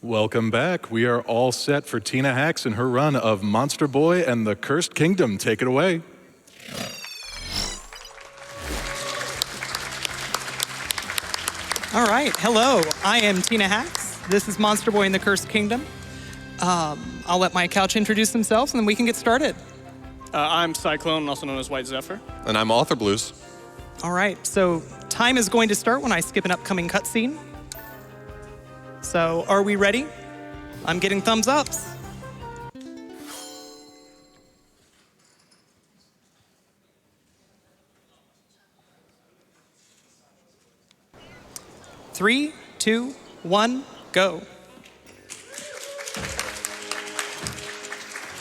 Welcome back. We are all set for Tina Hacks and her run of Monster Boy and the Cursed Kingdom. Take it away. All right, hello. I am Tina Hacks. This is Monster Boy and the Cursed Kingdom. I'll let my couch introduce themselves and then we can get started. I'm Cyclone, also known as White Zephyr. And I'm Authorblues. All right, so time is going to start when I skip an upcoming cutscene. So, are we ready? I'm getting thumbs ups. Three, two, one, go.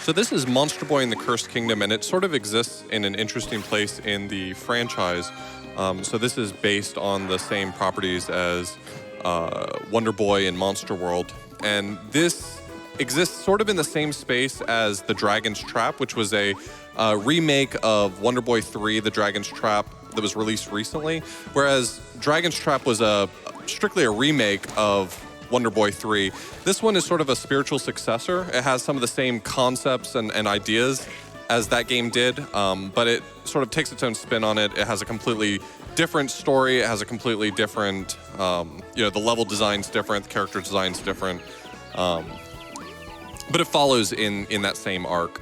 So this is Monster Boy and the Cursed Kingdom, and it sort of exists in an interesting place in the franchise. So this is based on the same properties as Wonder Boy and Monster World. And this exists sort of in the same space as The Dragon's Trap, which was a remake of Wonder Boy 3, The Dragon's Trap, that was released recently. Whereas Dragon's Trap was strictly a remake of Wonder Boy 3. This one is sort of a spiritual successor. It has some of the same concepts and ideas as that game did, but it sort of takes its own spin on it. It has a completely different story. It has a completely different, the level design's different, the character design's different, but it follows in that same arc.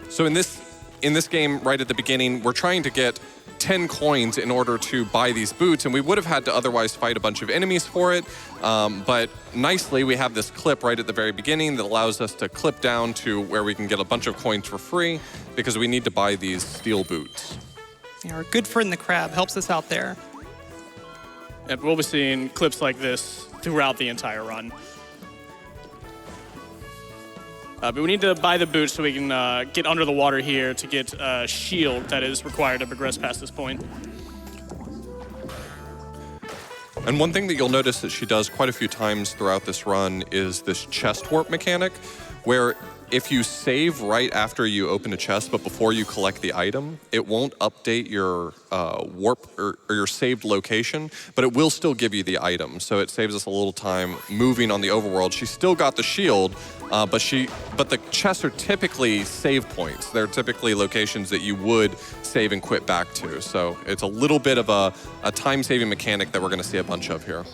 So in this game, right at the beginning, we're trying to get 10 coins in order to buy these boots, and we would have had to otherwise fight a bunch of enemies for it, but nicely we have this clip right at the very beginning that allows us to clip down to where we can get a bunch of coins for free because we need to buy these steel boots. Yeah, our good friend the crab helps us out there. Yeah, we'll be seeing clips like this throughout the entire run. But we need to buy the boots so we can get under the water here to get a shield that is required to progress past this point. And one thing that you'll notice that she does quite a few times throughout this run is this chest warp mechanic, where if you save right after you open a chest but before you collect the item, it won't update your warp or your saved location, but it will still give you the item. So it saves us a little time moving on the overworld. She still got the shield, but the chests are typically save points. They're typically locations that you would save and quit back to. So it's a little bit of a time-saving mechanic that we're going to see a bunch of here.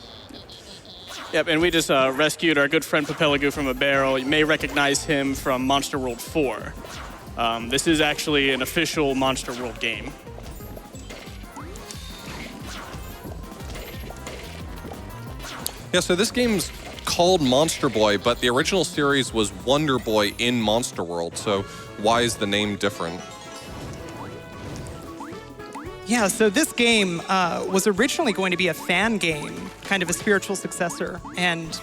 Yep, and we just rescued our good friend Papelagu from a barrel. You may recognize him from Monster World 4. This is actually an official Monster World game. Yeah, so this game's called Monster Boy, but the original series was Wonder Boy in Monster World. So why is the name different? Yeah, so this game was originally going to be a fan game, kind of a spiritual successor. And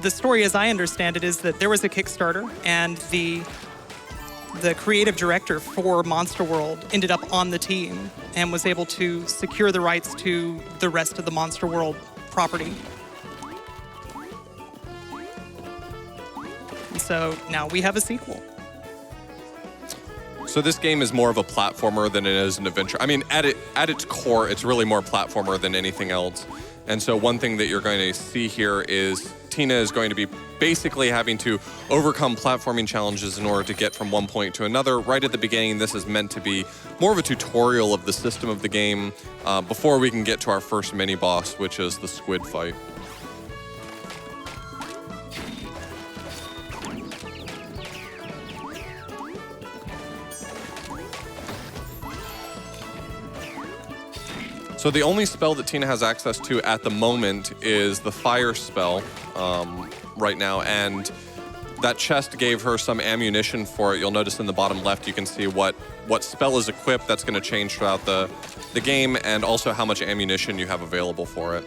the story, as I understand it, is that there was a Kickstarter, and the creative director for Monster World ended up on the team and was able to secure the rights to the rest of the Monster World property. And so now we have a sequel. So this game is more of a platformer than it is an adventure. I mean, at its core, it's really more platformer than anything else. And so one thing that you're going to see here is Tina is going to be basically having to overcome platforming challenges in order to get from one point to another. Right at the beginning, this is meant to be more of a tutorial of the system of the game before we can get to our first mini-boss, which is the squid fight. So the only spell that Tina has access to at the moment is the fire spell right now, and that chest gave her some ammunition for it. You'll notice in the bottom left you can see what spell is equipped. That's going to change throughout the game, and also how much ammunition you have available for it.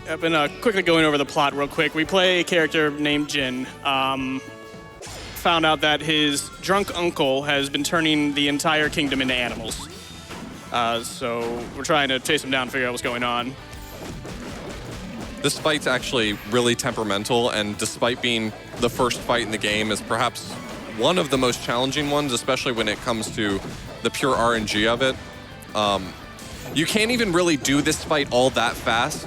I've been quickly going over the plot real quick. We play a character named Jin. Found out that his drunk uncle has been turning the entire kingdom into animals. So we're trying to chase him down and figure out what's going on. This fight's actually really temperamental, and despite being the first fight in the game, is perhaps one of the most challenging ones, especially when it comes to the pure RNG of it. You can't even really do this fight all that fast.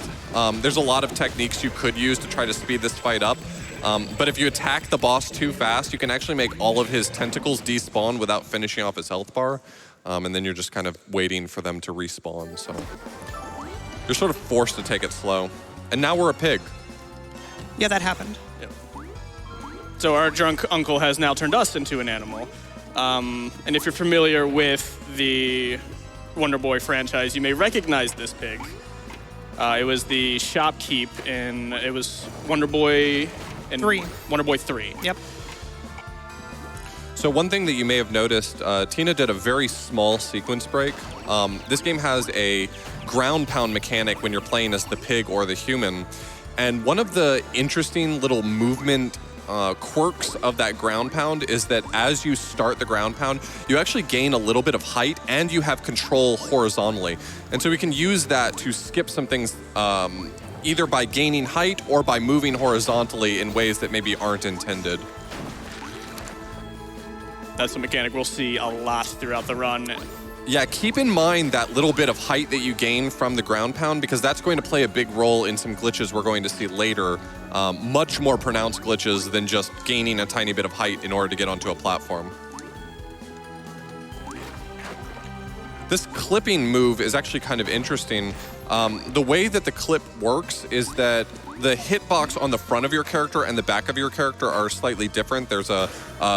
There's a lot of techniques you could use to try to speed this fight up. But if you attack the boss too fast, you can actually make all of his tentacles despawn without finishing off his health bar. And then you're just kind of waiting for them to respawn. So you're sort of forced to take it slow. And now we're a pig. Yeah, that happened. Yep. So our drunk uncle has now turned us into an animal. And if you're familiar with the Wonder Boy franchise, you may recognize this pig. It was the shopkeep in, it was Wonder Boy and 3. Wonder Boy 3. Yep. So one thing that you may have noticed, Tina did a very small sequence break. This game has a ground pound mechanic when you're playing as the pig or the human. And one of the interesting little movement quirks of that ground pound is that as you start the ground pound, you actually gain a little bit of height and you have control horizontally. And so we can use that to skip some things either by gaining height or by moving horizontally in ways that maybe aren't intended. That's a mechanic we'll see a lot throughout the run. Yeah, keep in mind that little bit of height that you gain from the ground pound, because that's going to play a big role in some glitches we're going to see later. Much more pronounced glitches than just gaining a tiny bit of height in order to get onto a platform. This clipping move is actually kind of interesting. The way that the clip works is that the hitbox on the front of your character and the back of your character are slightly different. There's a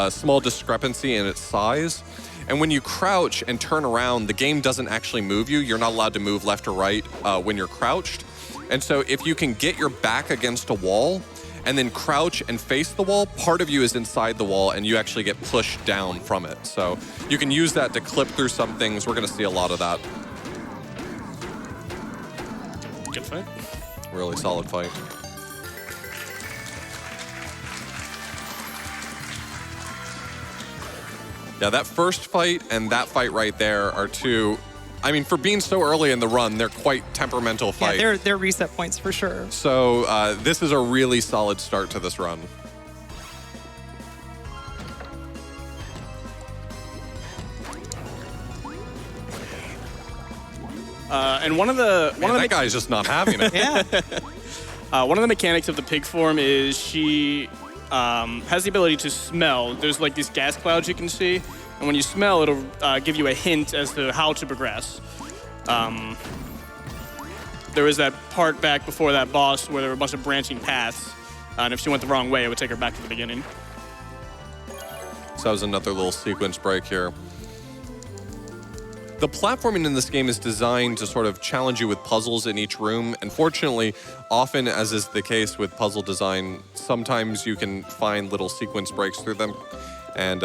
small discrepancy in its size. And when you crouch and turn around, the game doesn't actually move you. You're not allowed to move left or right when you're crouched. And so if you can get your back against a wall and then crouch and face the wall, part of you is inside the wall and you actually get pushed down from it. So you can use that to clip through some things. We're going to see a lot of that. Good fight. Really solid fight. Yeah, that first fight and that fight right there are two, I mean, for being so early in the run, they're quite temperamental fights. Yeah, they're reset points for sure. So this is a really solid start to this run. And one of the That guy's just not having it. Yeah. one of the mechanics of the pig form is she has the ability to smell. There's like these gas clouds you can see, and when you smell, it'll give you a hint as to how to progress. There was that part back before that boss where there were a bunch of branching paths, and if she went the wrong way, it would take her back to the beginning. So that was another little sequence break here. The platforming in this game is designed to sort of challenge you with puzzles in each room. And fortunately, often as is the case with puzzle design, sometimes you can find little sequence breaks through them. And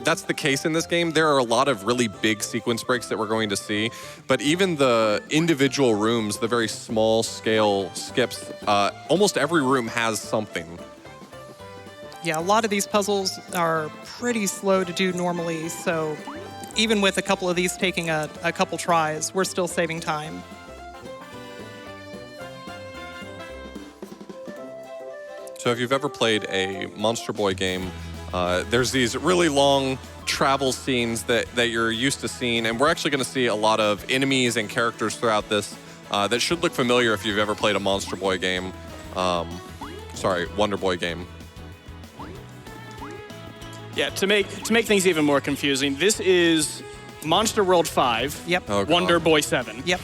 that's the case in this game. There are a lot of really big sequence breaks that we're going to see. But even the individual rooms, the very small scale skips, almost every room has something. Yeah, a lot of these puzzles are pretty slow to do normally, so even with a couple of these taking a couple tries, we're still saving time. So if you've ever played a Monster Boy game, there's these really long travel scenes that you're used to seeing, and we're actually going to see a lot of enemies and characters throughout this that should look familiar if you've ever played a Monster Boy game. Wonder Boy game. Yeah, to make things even more confusing, this is Monster World 5, Yep. Oh, God. Wonder Boy 7. Yep.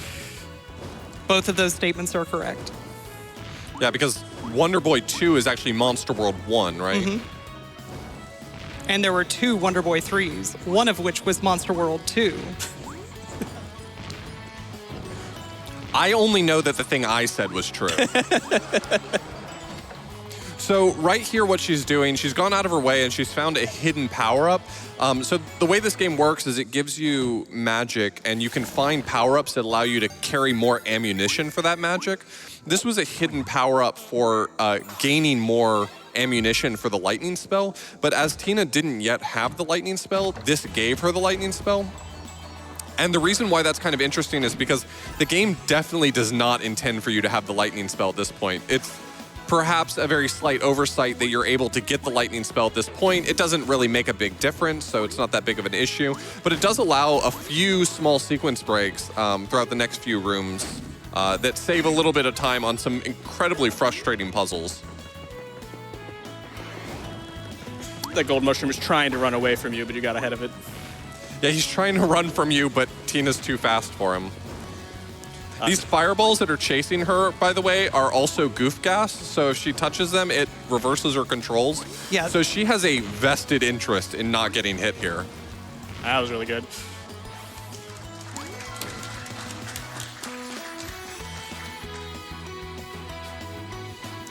Both of those statements are correct. Yeah, because Wonder Boy 2 is actually Monster World 1, right? Mm-hmm. And there were 2 Wonder Boy 3s, one of which was Monster World 2. I only know that the thing I said was true. So right here, what she's doing, she's gone out of her way and she's found a hidden power-up. So the way this game works is it gives you magic and you can find power-ups that allow you to carry more ammunition for that magic. This was a hidden power-up for gaining more ammunition for the lightning spell, but as Tina didn't yet have the lightning spell, this gave her the lightning spell. And the reason why that's kind of interesting is because the game definitely does not intend for you to have the lightning spell at this point. It's perhaps a very slight oversight that you're able to get the lightning spell at this point. It doesn't really make a big difference, so it's not that big of an issue. But it does allow a few small sequence breaks throughout the next few rooms that save a little bit of time on some incredibly frustrating puzzles. That gold mushroom is trying to run away from you, but you got ahead of it. Yeah, he's trying to run from you, but Tina's too fast for him. These fireballs that are chasing her, by the way, are also goof gas. So if she touches them, it reverses her controls. Yeah. So she has a vested interest in not getting hit here. That was really good.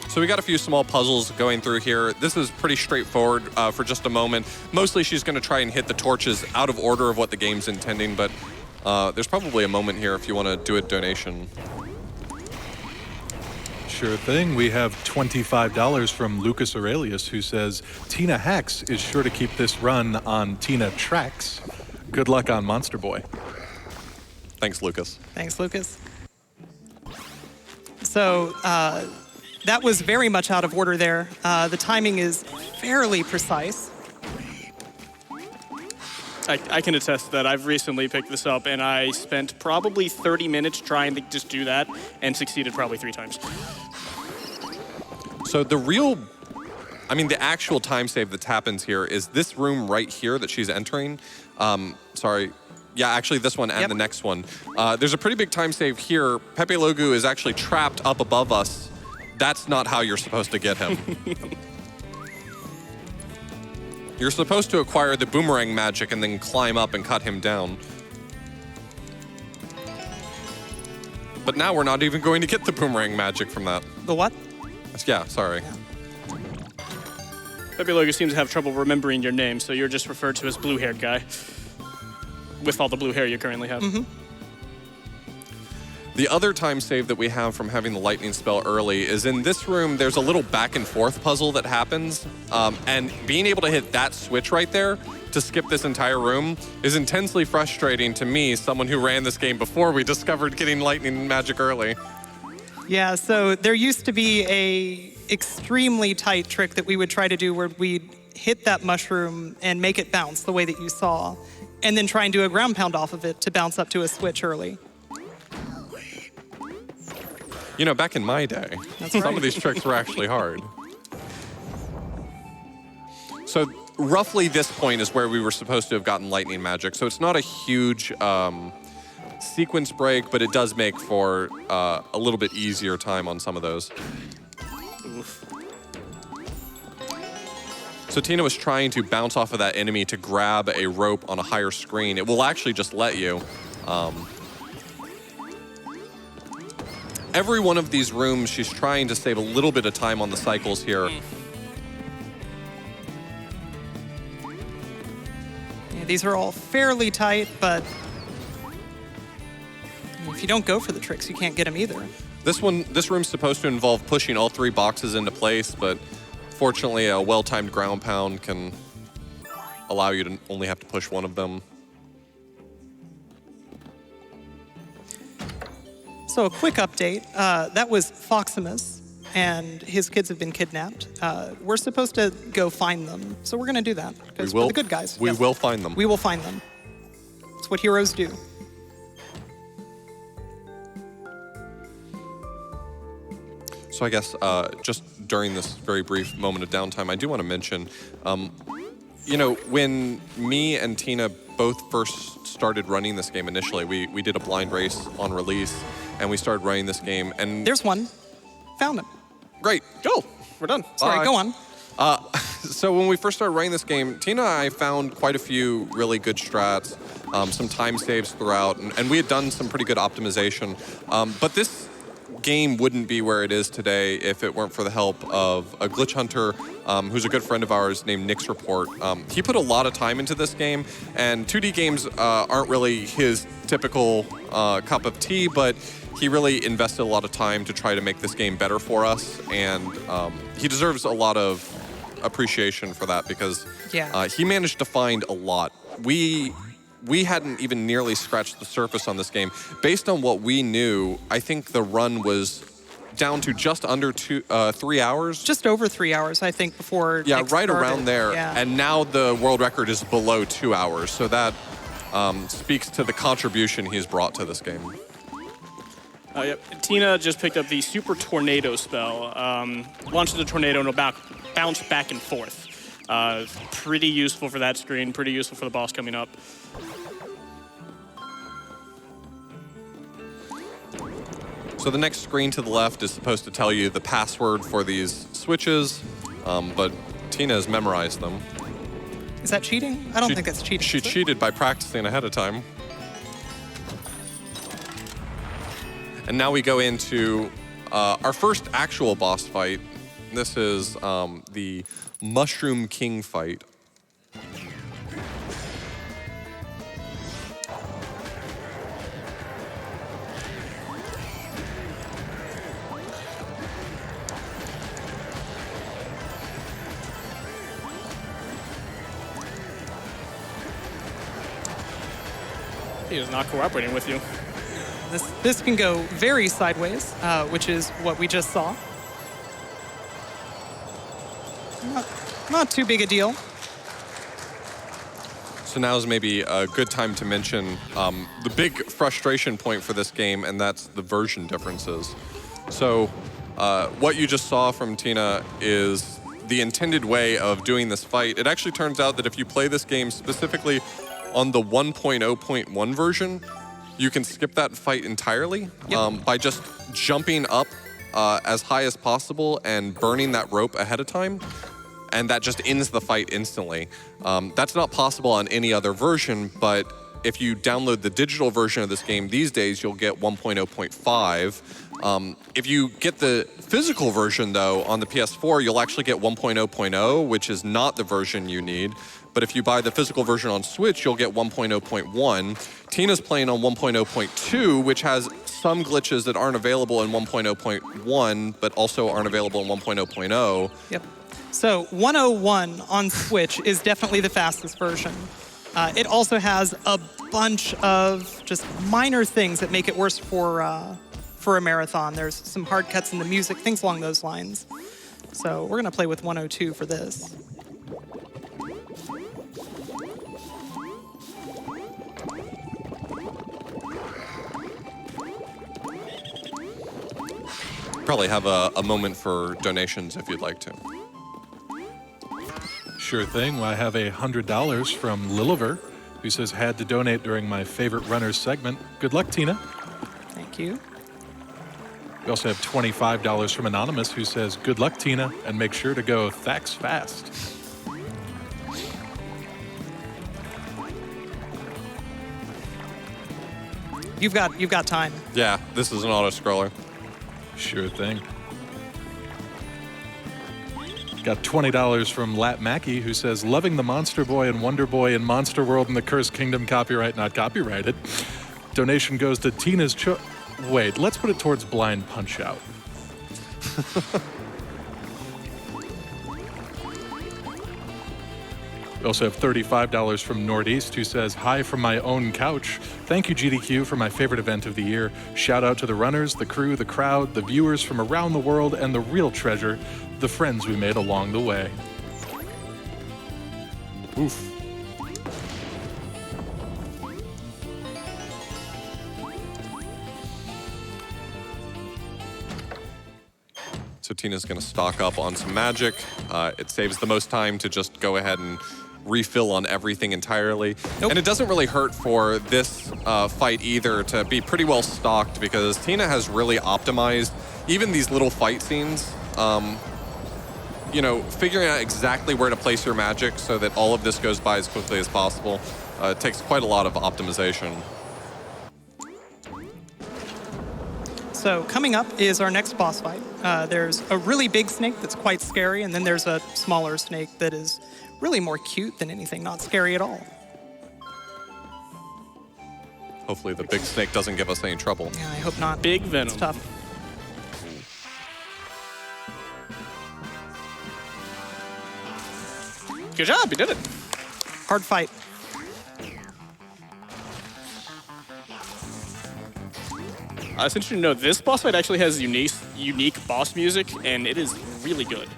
So we got a few small puzzles going through here. This is pretty straightforward for just a moment. Mostly she's going to try and hit the torches out of order of what the game's intending, but there's probably a moment here if you want to do a donation. Sure thing. We have $25 from Lucas Aurelius, who says, Tina Hacks is sure to keep this run on Tina Tracks. Good luck on Monster Boy. Thanks, Lucas. Thanks, Lucas. So that was very much out of order there. The timing is fairly precise. I can attest to that. I've recently picked this up, and I spent probably 30 minutes trying to just do that, and succeeded probably 3 times. So the actual time save that happens here is this room right here that she's entering. Sorry. Yeah, actually this one and the next one. There's a pretty big time save here. Pepe Logu is actually trapped up above us. That's not how you're supposed to get him. You're supposed to acquire the boomerang magic and then climb up and cut him down. But now we're not even going to get the boomerang magic from that. The what? Yeah, sorry. Pepe Logu seems to have trouble remembering your name, so you're just referred to as blue-haired guy. With all the blue hair you currently have. Mm-hmm. The other time save that we have from having the lightning spell early is in this room, there's a little back and forth puzzle that happens. And being able to hit that switch right there to skip this entire room is intensely frustrating to me, someone who ran this game before we discovered getting lightning magic early. Yeah, so there used to be a extremely tight trick that we would try to do where we'd hit that mushroom and make it bounce the way that you saw, and then try and do a ground pound off of it to bounce up to a switch early. You know, back in my day, some right. of these tricks were actually hard. So roughly this point is where we were supposed to have gotten lightning magic. So it's not a huge sequence break, but it does make for a little bit easier time on some of those. Oof. So Tina was trying to bounce off of that enemy to grab a rope on a higher screen. It will actually just let you. Every one of these rooms, she's trying to save a little bit of time on the cycles here. Yeah, these are all fairly tight, but if you don't go for the tricks, you can't get them either. This room's supposed to involve pushing all 3 boxes into place, but fortunately, a well-timed ground pound can allow you to only have to push one of them. So a quick update, that was Foximus, and his kids have been kidnapped. We're supposed to go find them, so we're going to do that, because we're the good guys. We will find them. We will find them. It's what heroes do. So I guess just during this very brief moment of downtime, I do want to mention, you know, when me and Tina both first started running this game initially, we did a blind race on release, and we started running this game, and... There's one. Found him. Great. Go. We're done. Sorry, go on. So when we first started running this game, Tina and I found quite a few really good strats, some time saves throughout, and we had done some pretty good optimization. But this game wouldn't be where it is today if it weren't for the help of a glitch hunter who's a good friend of ours named Nick's Report. He put a lot of time into this game, and 2D games aren't really his typical cup of tea, but he really invested a lot of time to try to make this game better for us, and he deserves a lot of appreciation for that because he managed to find a lot. We hadn't even nearly scratched the surface on this game. Based on what we knew, I think the run was down to just under 3 hours. Just over 3 hours, I think, before Yeah, Nick right started. around there. Yeah. And now the world record is below 2 hours. So that speaks to the contribution he's brought to this game. Yep. Tina just picked up the Super Tornado spell. Launches a tornado and it'll bounce back and forth. Pretty useful for that screen, pretty useful for the boss coming up. So the next screen to the left is supposed to tell you the password for these switches, but Tina has memorized them. Is that cheating? I don't think that's cheating. She cheated by practicing ahead of time. And now we go into our first actual boss fight. This is the Mushroom King fight. He is not cooperating with you. This can go very sideways, which is what we just saw. Not too big a deal. So now is maybe a good time to mention the big frustration point for this game, and that's the version differences. So what you just saw from Tina is the intended way of doing this fight. It actually turns out that if you play this game specifically on the 1.0.1 version, you can skip that fight entirely by just jumping up as high as possible and burning that rope ahead of time. And that just ends the fight instantly. That's not possible on any other version, but if you download the digital version of this game these days, you'll get 1.0.5. If you get the physical version, though, on the PS4, you'll actually get 1.0.0, which is not the version you need. But if you buy the physical version on Switch, you'll get 1.0.1. Tina's playing on 1.0.2, which has some glitches that aren't available in 1.0.1, but also aren't available in 1.0.0. Yep. So 101 on Switch is definitely the fastest version. It also has a bunch of just minor things that make it worse for a marathon. There's some hard cuts in the music, things along those lines. So we're gonna play with 102 for this. Probably have a moment for donations if you'd like to. Sure thing. Well, I have $100 from Liliver, who says, had to donate during my favorite runners segment. Good luck, Tina. Thank you. We also have $25 from Anonymous, who says, good luck, Tina, and make sure to go thax fast. You've got time. Yeah, this is an auto-scroller. Sure thing. Got $20 from Lat Mackey, who says, loving the Monster Boy and Wonder Boy and Monster World and the Cursed Kingdom, copyright not copyrighted. Donation goes to Tina's Wait, let's put it towards Blind Punch-Out. We also have $35 from Northeast, who says, hi from my own couch. Thank you, GDQ, for my favorite event of the year. Shout out to the runners, the crew, the crowd, the viewers from around the world, and the real treasure, the friends we made along the way. Oof. So Tina's going to stock up on some magic. It saves the most time to just go ahead and refill on everything entirely. Nope. And it doesn't really hurt for this fight either to be pretty well stocked, because Tina has really optimized even these little fight scenes. You know, figuring out exactly where to place your magic so that all of this goes by as quickly as possible takes quite a lot of optimization. So coming up is our next boss fight. There's a really big snake that's quite scary, and then there's a smaller snake that is really more cute than anything, not scary at all. Hopefully the big snake doesn't give us any trouble. Yeah, I hope not. Big venom. It's tough. Good job, you did it. Hard fight. It's interesting to know this boss fight actually has unique boss music, and it is really good.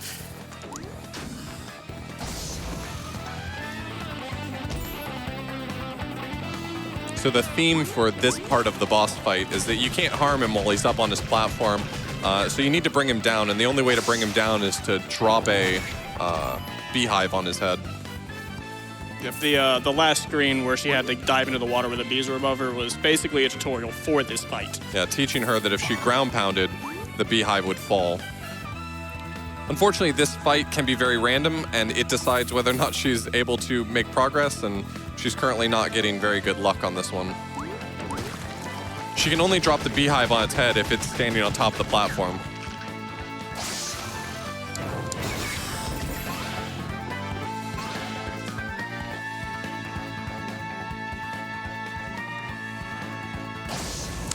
So the theme for this part of the boss fight is that you can't harm him while he's up on his platform. So you need to bring him down, and the only way to bring him down is to drop a beehive on his head. If the last screen where she had to dive into the water where the bees were above her was basically a tutorial for this fight. Yeah, teaching her that if she ground pounded, the beehive would fall. Unfortunately, this fight can be very random, and it decides whether or not she's able to make progress, and she's currently not getting very good luck on this one. She can only drop the beehive on its head if it's standing on top of the platform.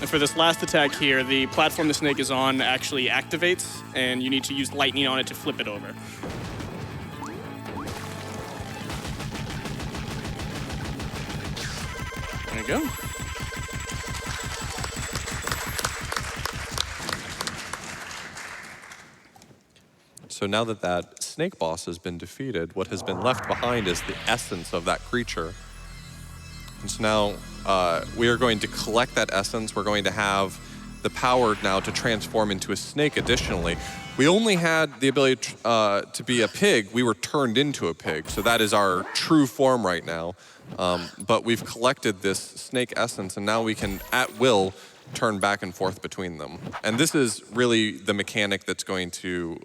And for this last attack here, the platform the snake is on actually activates, and you need to use lightning on it to flip it over. There you go. So now that that snake boss has been defeated, what has been left behind is the essence of that creature. And so now we are going to collect that essence. We're going to have the power now to transform into a snake additionally. We only had the ability to be a pig. We were turned into a pig. So that is our true form right now. But we've collected this snake essence, and now we can, at will, turn back and forth between them. And this is really the mechanic that's going to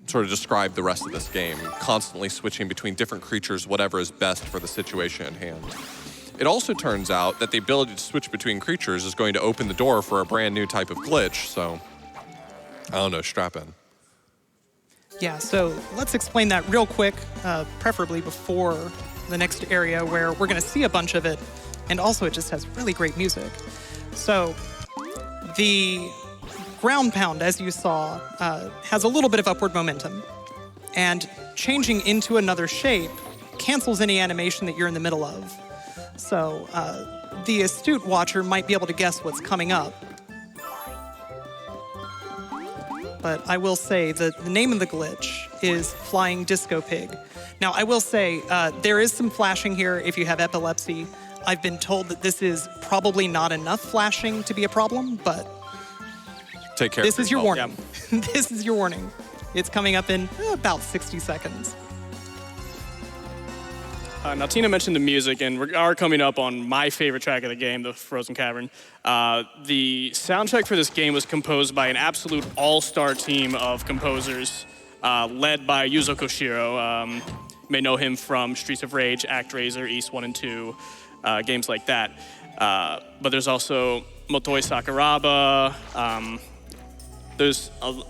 sort of describe the rest of this game, constantly switching between different creatures, whatever is best for the situation at hand. It also turns out that the ability to switch between creatures is going to open the door for a brand new type of glitch, so I don't know, strap in. Yeah, so let's explain that real quick, preferably before the next area where we're going to see a bunch of it, and also it just has really great music. So the ground pound, as you saw, has a little bit of upward momentum, and changing into another shape cancels any animation that you're in the middle of. So the astute watcher might be able to guess what's coming up. But I will say that the name of the glitch is Flying Disco Pig. Now, I will say there is some flashing here if you have epilepsy. I've been told that this is probably not enough flashing to be a problem, but take care. This is your warning. Yeah. This is your warning. It's coming up in about 60 seconds. Now, Tina mentioned the music, and we are coming up on my favorite track of the game, the Frozen Cavern. The soundtrack for this game was composed by an absolute all-star team of composers, led by Yuzo Koshiro. You may know him from Streets of Rage, ActRaiser, East 1 and 2, games like that. But there's also Motoi Sakuraba.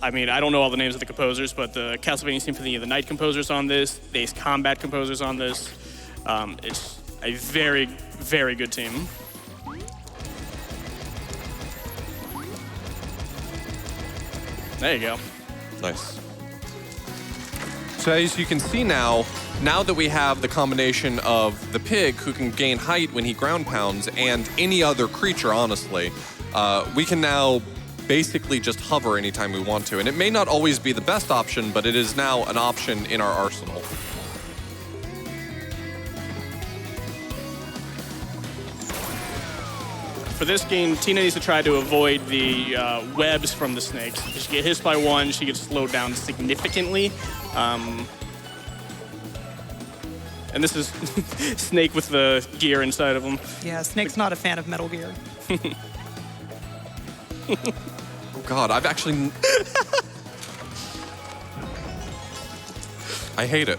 I don't know all the names of the composers, but the Castlevania Symphony of the Night composers on this, the Ace Combat composers on this. It's a very, very good team. There you go. Nice. So as you can see now that we have the combination of the pig who can gain height when he ground pounds and any other creature, honestly, we can now basically just hover anytime we want to. And it may not always be the best option, but it is now an option in our arsenal. For this game, Tina needs to try to avoid the webs from the snakes. If she gets hit by one, she gets slowed down significantly. And this is Snake with the gear inside of him. Yeah, Snake's not a fan of Metal Gear. Oh God, I've actually... I hate it.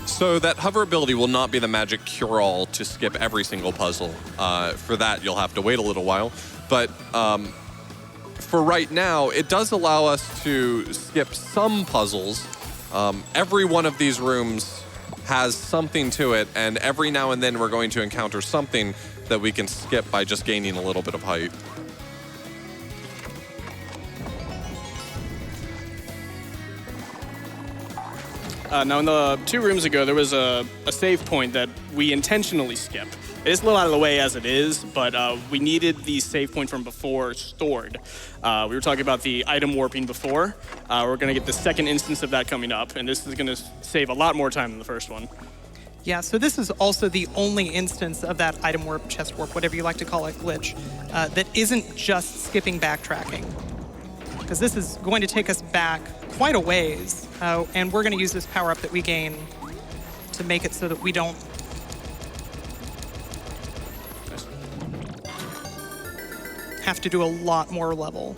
So that hover ability will not be the magic cure-all to skip every single puzzle. For that, you'll have to wait a little while. But for right now, it does allow us to skip some puzzles. Every one of these rooms has something to it, and every now and then we're going to encounter something that we can skip by just gaining a little bit of height. Now, in the 2 rooms ago, there was a save point that we intentionally skipped. It's a little out of the way as it is, but we needed the save point from before stored. We were talking about the item warping before. We're going to get the second instance of that coming up, and this is going to save a lot more time than the first one. Yeah, so this is also the only instance of that item warp, chest warp, whatever you like to call it, glitch, that isn't just skipping backtracking. Because this is going to take us back quite a ways, and we're going to use this power-up that we gain to make it so that we don't have to do a lot more level.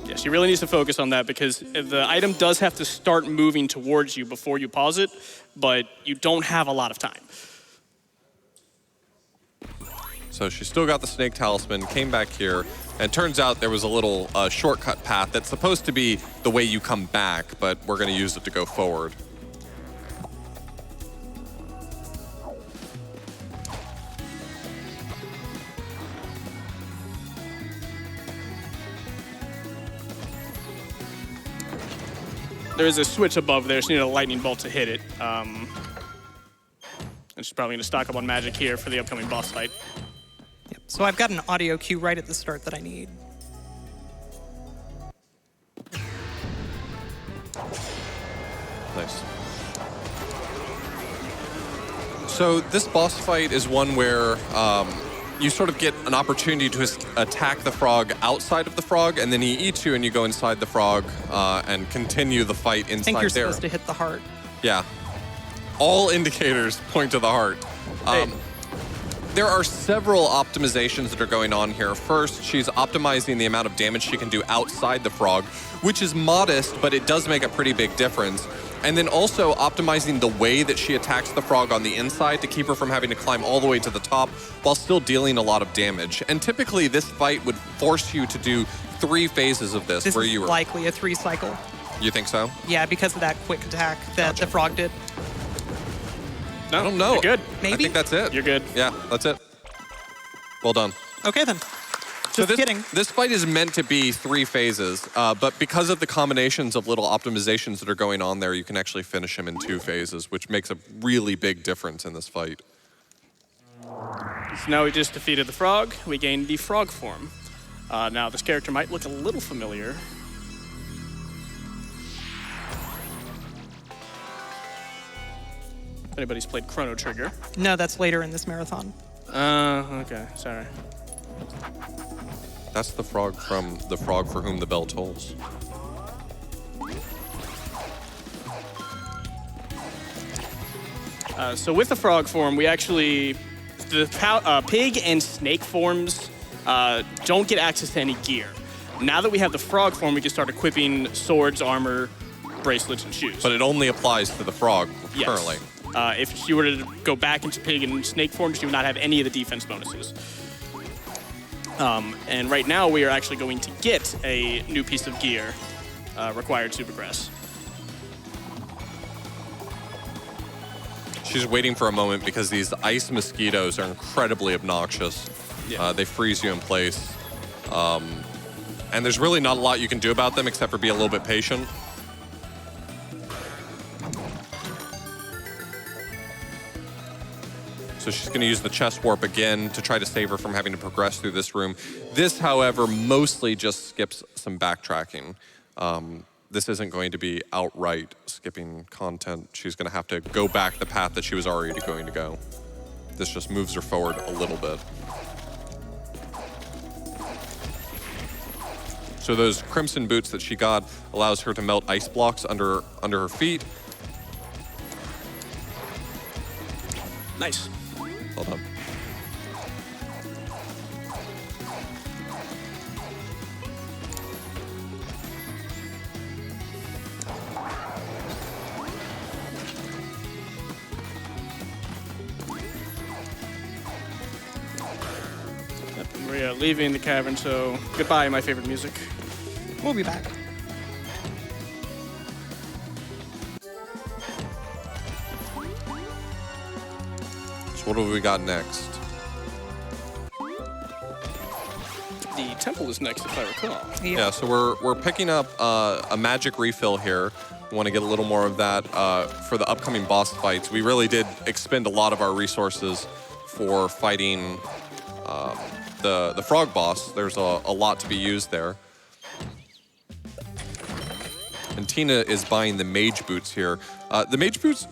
Yeah, she really needs to focus on that because the item does have to start moving towards you before you pause it, but you don't have a lot of time. So she still got the snake talisman, came back here, and turns out there was a little shortcut path that's supposed to be the way you come back, but we're going to use it to go forward. There is a switch above there, so you need a lightning bolt to hit it. And she's probably going to stock up on magic here for the upcoming boss fight. Yep. So I've got an audio cue right at the start that I need. Nice. So this boss fight is one where you sort of get an opportunity to attack the frog outside of the frog, and then he eats you and you go inside the frog and continue the fight inside there. I think you're supposed to hit the heart. Yeah. All indicators point to the heart. There are several optimizations that are going on here. First, she's optimizing the amount of damage she can do outside the frog, which is modest, but it does make a pretty big difference. And then also optimizing the way that she attacks the frog on the inside to keep her from having to climb all the way to the top while still dealing a lot of damage. And typically this fight would force you to do 3 phases of this where you were... likely a 3 cycle. You think so? Yeah, because of that quick attack that the frog did. No, I don't know. You're good. Maybe? I think that's it. You're good. Yeah, that's it. Well done. Okay, then. So Just kidding. This fight is meant to be 3 phases, but because of the combinations of little optimizations that are going on there, you can actually finish him in 2 phases, which makes a really big difference in this fight. So now we just defeated the frog. We gained the frog form. Now this character might look a little familiar. If anybody's played Chrono Trigger. No, that's later in this marathon. Okay, sorry. That's the frog from The Frog for Whom the Bell Tolls. So with the frog form, we actually, the pig and snake forms don't get access to any gear. Now that we have the frog form, we can start equipping swords, armor, bracelets, and shoes. But it only applies to the frog currently. If she were to go back into pig and snake form, she would not have any of the defense bonuses. And right now, we are actually going to get a new piece of gear required to progress. She's waiting for a moment because these ice mosquitoes are incredibly obnoxious. Yeah. They freeze you in place. And there's really not a lot you can do about them except for be a little bit patient. So she's going to use the chest warp again to try to save her from having to progress through this room. This, however, mostly just skips some backtracking. This isn't going to be outright skipping content. She's going to have to go back the path that she was already going to go. This just moves her forward a little bit. So those crimson boots that she got allows her to melt ice blocks under her feet. Nice. Well done. We are leaving the cavern, so goodbye, my favorite music. We'll be back. So what have we got next? The temple Uncle is next, if I recall. Yeah, so we're picking up a magic refill here. We want to get a little more of that for the upcoming boss fights. We really did expend a lot of our resources for fighting the frog boss. There's a lot to be used there. And Tina is buying the mage boots here. The mage boots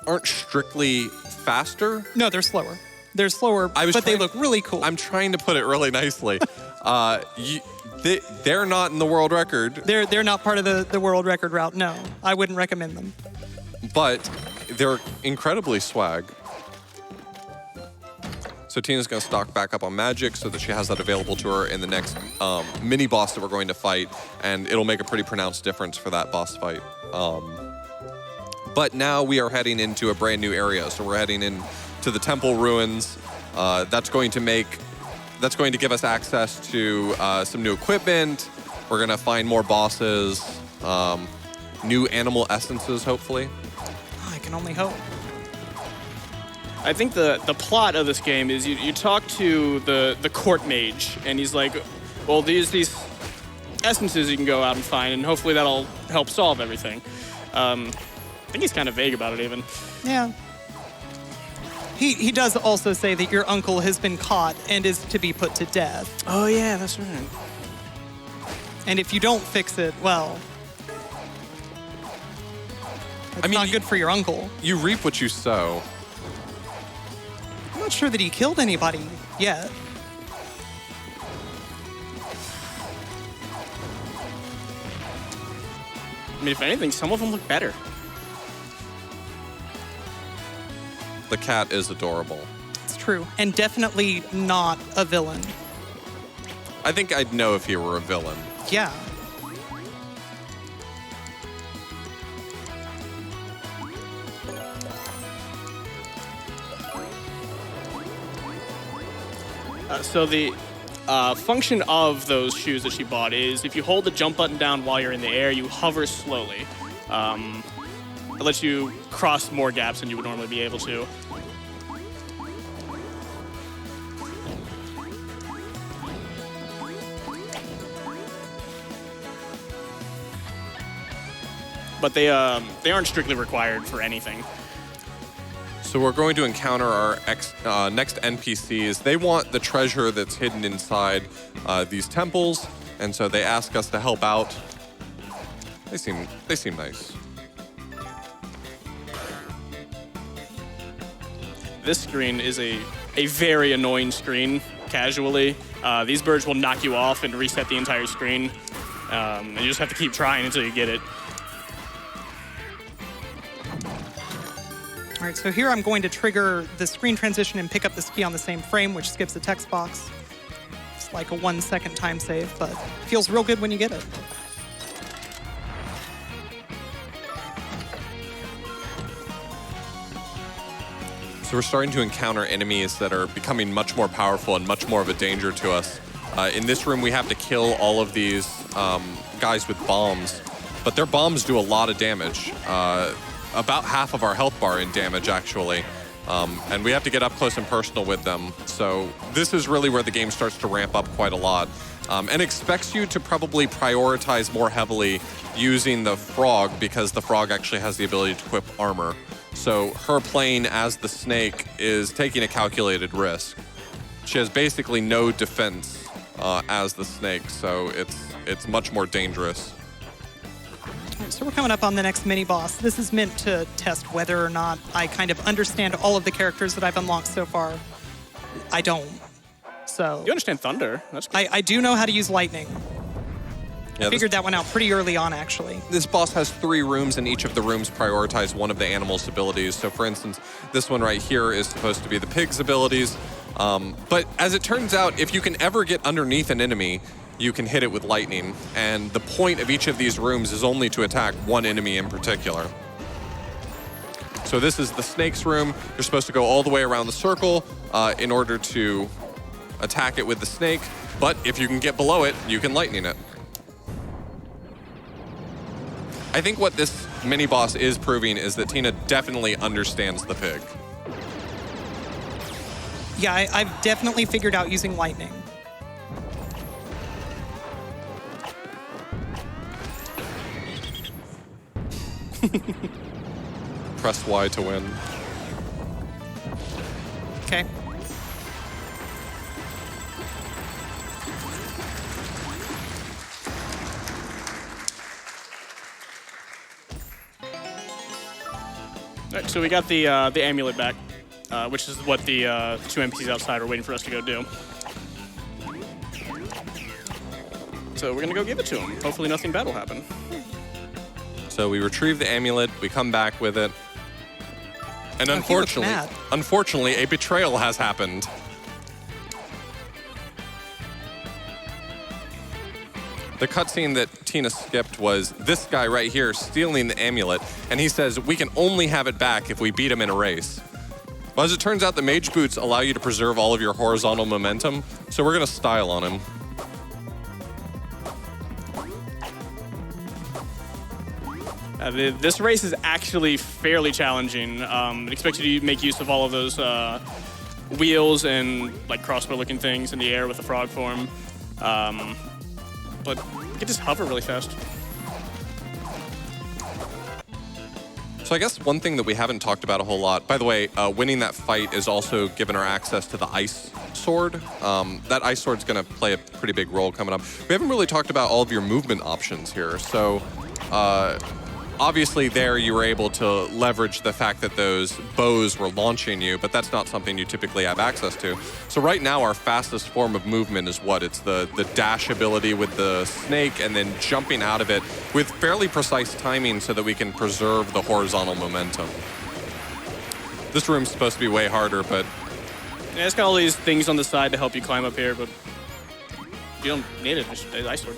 aren't strictly faster. No, they're slower. They're slower, but they look really cool. I'm trying to put it really nicely. They're not in the world record. They're not part of the world record route. No, I wouldn't recommend them. But they're incredibly swag. So Tina's going to stock back up on magic so that she has that available to her in the next mini boss that we're going to fight, and it'll make a pretty pronounced difference for that boss fight. But now we are heading into a brand new area. So we're heading into the temple ruins. That's going to give us access to some new equipment. We're going to find more bosses, new animal essences, hopefully. Oh, I can only hope. I think the plot of this game is you talk to the court mage, and he's like, well, these essences you can go out and find, and hopefully that'll help solve everything. I think he's kind of vague about it even. Yeah. He does also say that your uncle has been caught and is to be put to death. Oh yeah, that's right. And if you don't fix it, well, it's not good for your uncle. You reap what you sow. I'm not sure that he killed anybody yet. I mean, if anything, some of them look better. The cat is adorable. It's true. And definitely not a villain. I think I'd know if he were a villain. Yeah. So the function of those shoes that she bought is if you hold the jump button down while you're in the air, you hover slowly. It lets you cross more gaps than you would normally be able to. But they aren't strictly required for anything. So we're going to encounter our next NPCs. They want the treasure that's hidden inside these temples, and so they ask us to help out. They seem nice. This screen is a very annoying screen, casually. These birds will knock you off and reset the entire screen. And you just have to keep trying until you get it. All right, so here I'm going to trigger the screen transition and pick up this key on the same frame, which skips the text box. It's like a 1 second time save, but it feels real good when you get it. So we're starting to encounter enemies that are becoming much more powerful and much more of a danger to us. In this room, we have to kill all of these guys with bombs, but their bombs do a lot of damage. About half of our health bar in damage, actually. And we have to get up close and personal with them. So this is really where the game starts to ramp up quite a lot. And expects you to probably prioritize more heavily using the frog, because the frog actually has the ability to equip armor. So her playing as the snake is taking a calculated risk. She has basically no defense as the snake, so it's much more dangerous. So we're coming up on the next mini-boss. This is meant to test whether or not I kind of understand all of the characters that I've unlocked so far. I don't. So You understand thunder. That's good. I do know how to use lightning. Yeah, I figured that one out pretty early on, actually. This boss has 3 rooms, and each of the rooms prioritize one of the animal's abilities. So for instance, this one right here is supposed to be the pig's abilities. But as it turns out, if you can ever get underneath an enemy, you can hit it with lightning. And the point of each of these rooms is only to attack one enemy in particular. So this is the snake's room. You're supposed to go all the way around the circle in order to attack it with the snake. But if you can get below it, you can lightning it. I think what this mini-boss is proving is that Tina definitely understands the pig. Yeah, I've definitely figured out using lightning. Press Y to win. Okay. All right, so we got the amulet back, which is what the two NPCs outside are waiting for us to go do. So we're gonna go give it to them. Hopefully nothing bad will happen. So we retrieve the amulet, we come back with it, and Oh, he looks mad. unfortunately, a betrayal has happened. The cutscene that Tina skipped was this guy right here stealing the amulet, and he says we can only have it back if we beat him in a race. Well, as it turns out, the mage boots allow you to preserve all of your horizontal momentum, so we're gonna style on him. This race is actually fairly challenging. It expects you to make use of all of those wheels and like crossbow-looking things in the air with the frog form. But you can just hover really fast. So I guess one thing that we haven't talked about a whole lot, by the way, winning that fight is also given our access to the ice sword. That ice sword's gonna play a pretty big role coming up. We haven't really talked about all of your movement options here. So obviously there you were able to leverage the fact that those bows were launching you, but that's not something you typically have access to. So right now our fastest form of movement is what? It's the dash ability with the snake and then jumping out of it with fairly precise timing so that we can preserve the horizontal momentum. This room's supposed to be way harder, but... Yeah, it's got all these things on the side to help you climb up here, but you don't need it. It's an ice sword.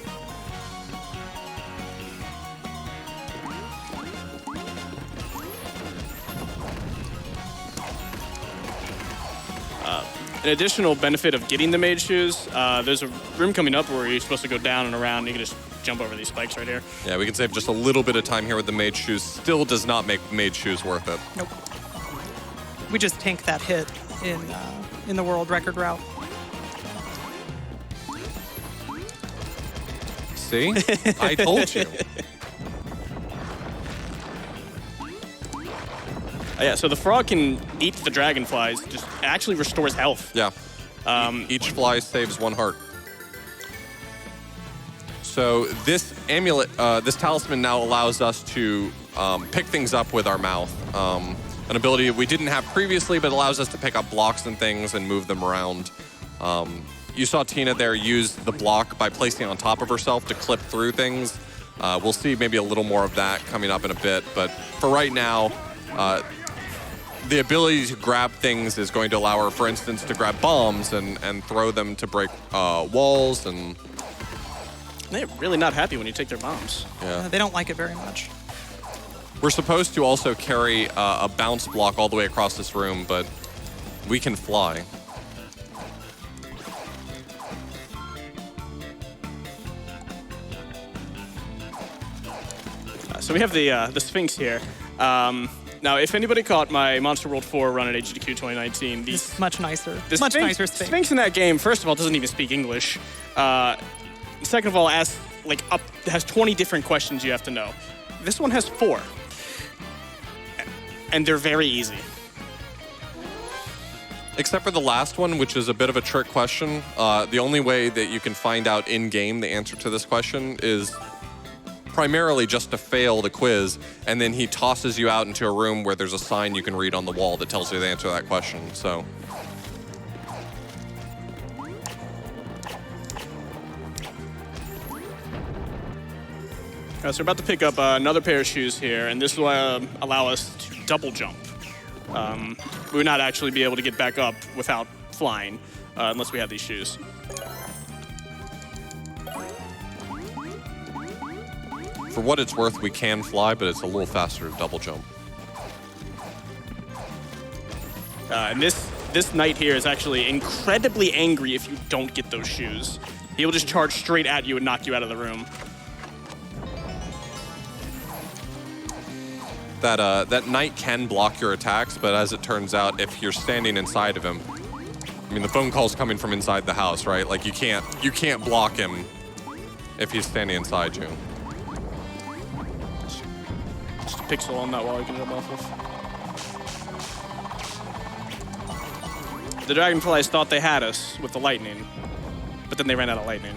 An additional benefit of getting the mage shoes, there's a room coming up where you're supposed to go down and around. You can just jump over these spikes right here. Yeah, we can save just a little bit of time here with the mage shoes. Still does not make mage shoes worth it. Nope. We just tank that hit in the world record route. See? I told you. Yeah, so the frog can eat the dragonflies. Just actually restores health. Yeah. Each fly saves 1 heart. So this amulet, this talisman now allows us to pick things up with our mouth. An ability we didn't have previously, but allows us to pick up blocks and things and move them around. You saw Tina there use the block by placing on top of herself to clip through things. We'll see maybe a little more of that coming up in a bit, but for right now, the ability to grab things is going to allow her, for instance, to grab bombs and throw them to break walls. And they're really not happy when you take their bombs. yeah. They don't like it very much. We're supposed to also carry a bounce block all the way across this room, but we can fly. So we have the Sphinx here. Now, if anybody caught my Monster World 4 run at SGDQ2019, It's much nicer. the Much Sphinx, nicer Sphinx. Sphinx in that game, first of all, doesn't even speak English. Second of all, has 20 different questions you have to know. This one has 4. And they're very easy. Except for the last one, which is a bit of a trick question. The only way that you can find out in-game the answer to this question is primarily just to fail the quiz, and then he tosses you out into a room where there's a sign you can read on the wall that tells you the answer to that question. So So we're about to pick up another pair of shoes here, and this will allow us to double jump. We would not actually be able to get back up without flying unless we have these shoes. for what it's worth, we can fly, but it's a little faster to double jump. And this knight here is actually incredibly angry if you don't get those shoes. He will just charge straight at you and knock you out of the room. That knight can block your attacks, but as it turns out, if you're standing inside of him, I mean, the phone call's coming from inside the house, right? Like, you can't block him if he's standing inside you. pixel on that wall you can jump off of. The dragonflies thought they had us with the lightning, but then they ran out of lightning.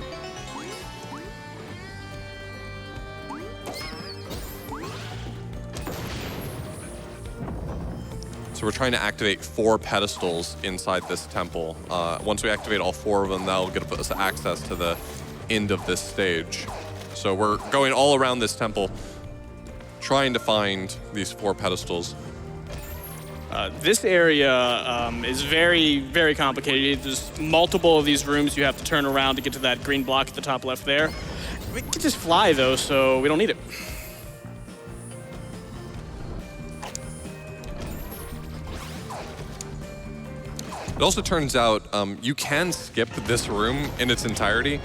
So we're trying to activate 4 pedestals inside this temple. Once we activate all 4 of them, that'll give us access to the end of this stage. So we're going all around this temple, trying to find these 4 pedestals. This area is very, very complicated. There's multiple of these rooms you have to turn around to get to that green block at the top left there. We can just fly, though, so we don't need it. It also turns out you can skip this room in its entirety.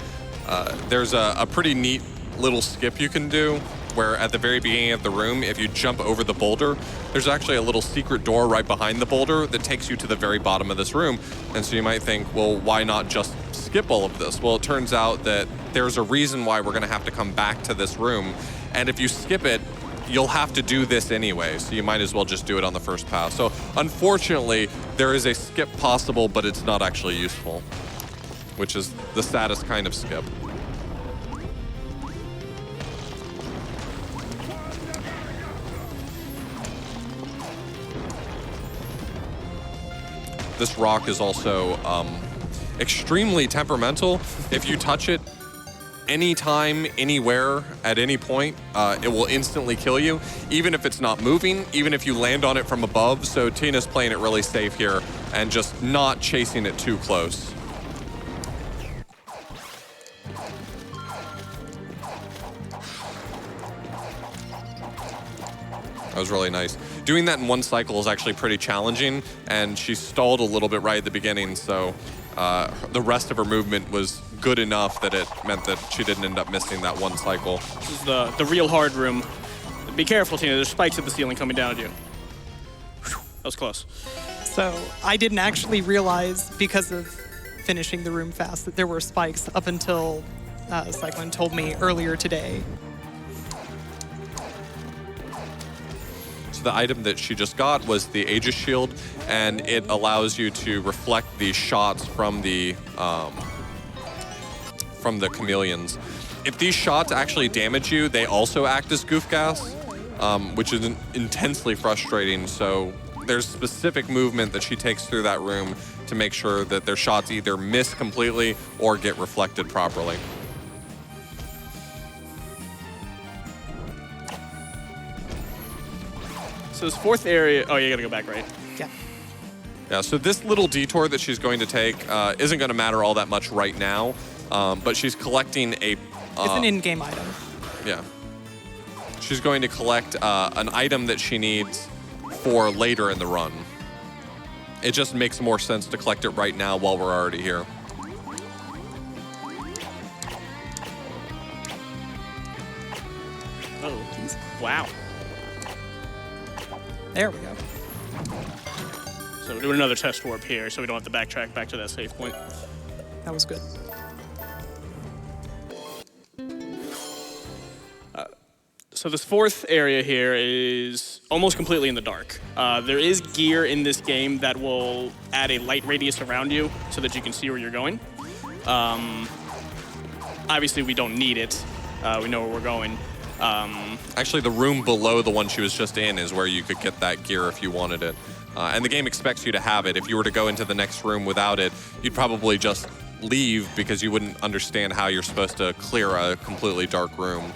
There's a pretty neat little skip you can do where at the very beginning of the room, if you jump over the boulder, there's actually a little secret door right behind the boulder that takes you to the very bottom of this room. And so you might think, well, why not just skip all of this? Well, it turns out that there's a reason why we're gonna have to come back to this room. And if you skip it, you'll have to do this anyway, so you might as well just do it on the first pass. So unfortunately, there is a skip possible, but it's not actually useful, which is the saddest kind of skip. This rock is also extremely temperamental. If you touch it anytime, anywhere, at any point, it will instantly kill you, even if it's not moving, even if you land on it from above. So Tina's playing it really safe here and just not chasing it too close. That was really nice. Doing that in one cycle is actually pretty challenging, and she stalled a little bit right at the beginning, so the rest of her movement was good enough that it meant that she didn't end up missing that one cycle. This is the real hard room. Be careful, Tina. There's spikes at the ceiling coming down at you. Whew, that was close. So I didn't actually realize, because of finishing the room fast, that there were spikes up until Cyclone told me earlier today. So the item that she just got was the Aegis Shield, and it allows you to reflect the shots from the chameleons. If these shots actually damage you, they also act as goof gas, which is intensely frustrating. So there's specific movement that she takes through that room to make sure that their shots either miss completely or get reflected properly. So this fourth area, oh, you gotta go back, right? Yeah. Yeah, so this little detour that she's going to take isn't going to matter all that much right now, but she's collecting a... It's an in-game item. Yeah. She's going to collect an item that she needs for later in the run. It just makes more sense to collect it right now while we're already here. Oh, wow. There we go. So we're doing another test warp here, so we don't have to backtrack back to that safe point. That was good. So this fourth area here is almost completely in the dark. There is gear in this game that will add a light radius around you so that you can see where you're going. Obviously, we don't need it. We know where we're going. Actually, the room below the one she was just in is where you could get that gear if you wanted it. And the game expects you to have it. If you were to go into the next room without it, you'd probably just leave because you wouldn't understand how you're supposed to clear a completely dark room.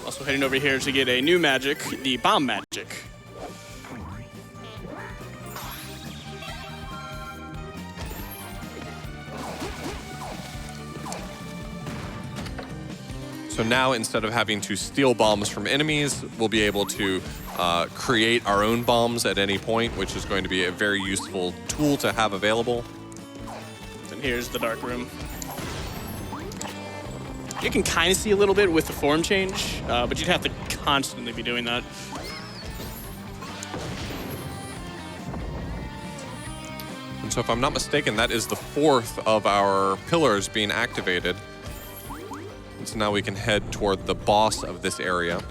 Also heading over here to get a new magic, the bomb magic. So now, instead of having to steal bombs from enemies, we'll be able to create our own bombs at any point, which is going to be a very useful tool to have available. And here's the dark room. You can kind of see a little bit with the form change, but you'd have to constantly be doing that. And so if I'm not mistaken, that is the fourth of our pillars being activated. So now we can head toward the boss of this area.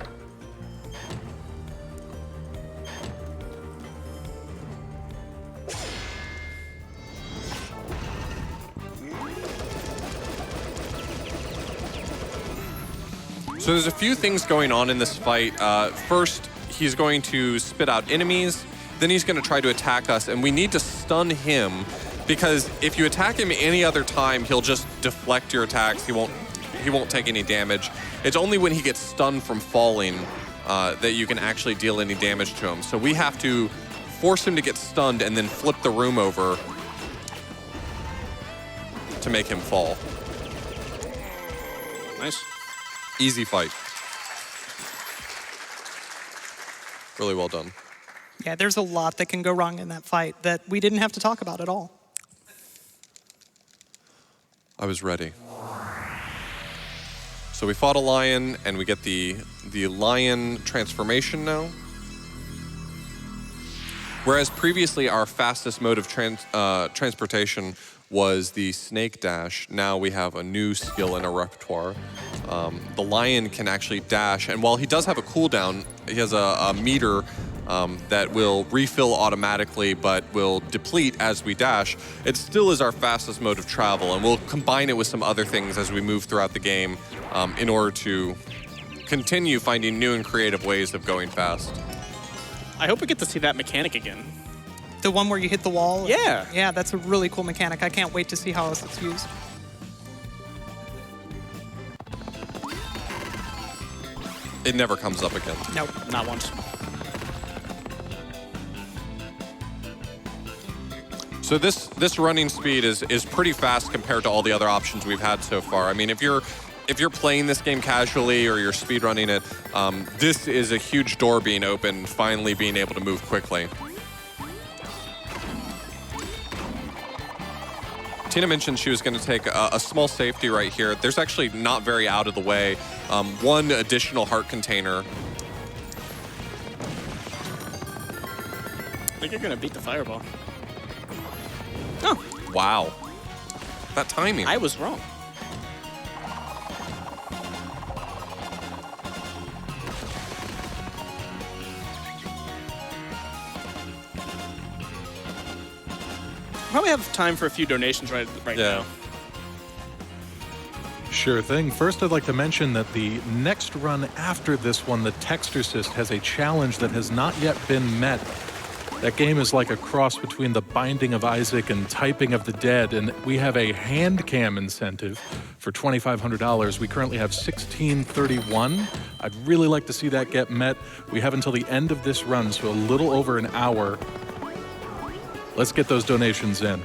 So there's a few things going on in this fight. First, he's going to spit out enemies. Then he's going to try to attack us, and we need to stun him because if you attack him any other time, he'll just deflect your attacks. He won't take any damage. It's only when he gets stunned from falling that you can actually deal any damage to him. So we have to force him to get stunned and then flip the room over to make him fall. Nice. Easy fight. Really well done. Yeah, there's a lot that can go wrong in that fight that we didn't have to talk about at all. I was ready. So we fought a lion, and we get the lion transformation now. Whereas previously our fastest mode of transportation was the snake dash, now we have a new skill in our repertoire. The lion can actually dash, and while he does have a cooldown, he has a meter that will refill automatically but will deplete as we dash. It still is our fastest mode of travel, and we'll combine it with some other things as we move throughout the game in order to continue finding new and creative ways of going fast. I hope we get to see that mechanic again. The one where you hit the wall? Yeah. Yeah, that's a really cool mechanic. I can't wait to see how else it's used. It never comes up again. Nope. Not once. So this running speed is pretty fast compared to all the other options we've had so far. I mean, if you're playing this game casually or you're speed running it, this is a huge door being opened, finally being able to move quickly. Tina mentioned she was going to take a small safety right here. There's actually not very out of the way. One additional heart container. I think you're going to beat the fireball. Oh. Wow. That timing. I was wrong. Probably have time for a few donations right now. Sure thing. First, I'd like to mention that the next run after this one, the Textorcist, has a challenge that has not yet been met. That game is like a cross between The Binding of Isaac and Typing of the Dead, and we have a hand cam incentive for $2,500. We currently have 1631. I'd really like to see that get met. We have until the end of this run, so a little over an hour. Let's get those donations in.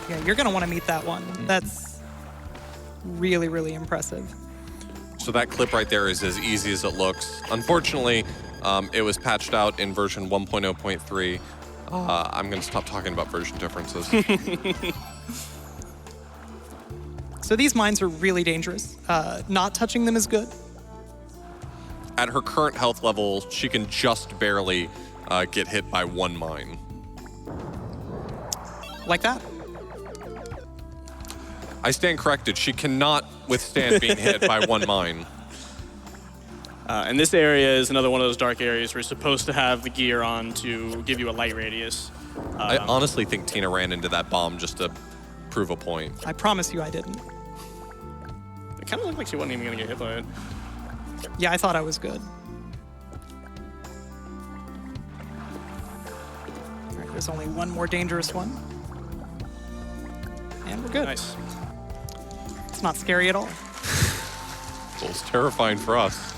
Yeah, you're going to want to meet that one. That's really, really impressive. So that clip right there is as easy as it looks. Unfortunately, it was patched out in version 1.0.3. I'm going to stop talking about version differences. So these mines are really dangerous. Not touching them is good. At her current health level, she can just barely get hit by one mine. Like that. I stand corrected. She cannot withstand being hit by one mine. And this area is another one of those dark areas where you're supposed to have the gear on to give you a light radius. I honestly think Tina ran into that bomb just to prove a point. I promise you I didn't. It kind of looked like she wasn't even going to get hit by it. Yeah, I thought I was good. All right, there's only one more dangerous one. And we're good. Nice. It's not scary at all. Well, it's terrifying for us.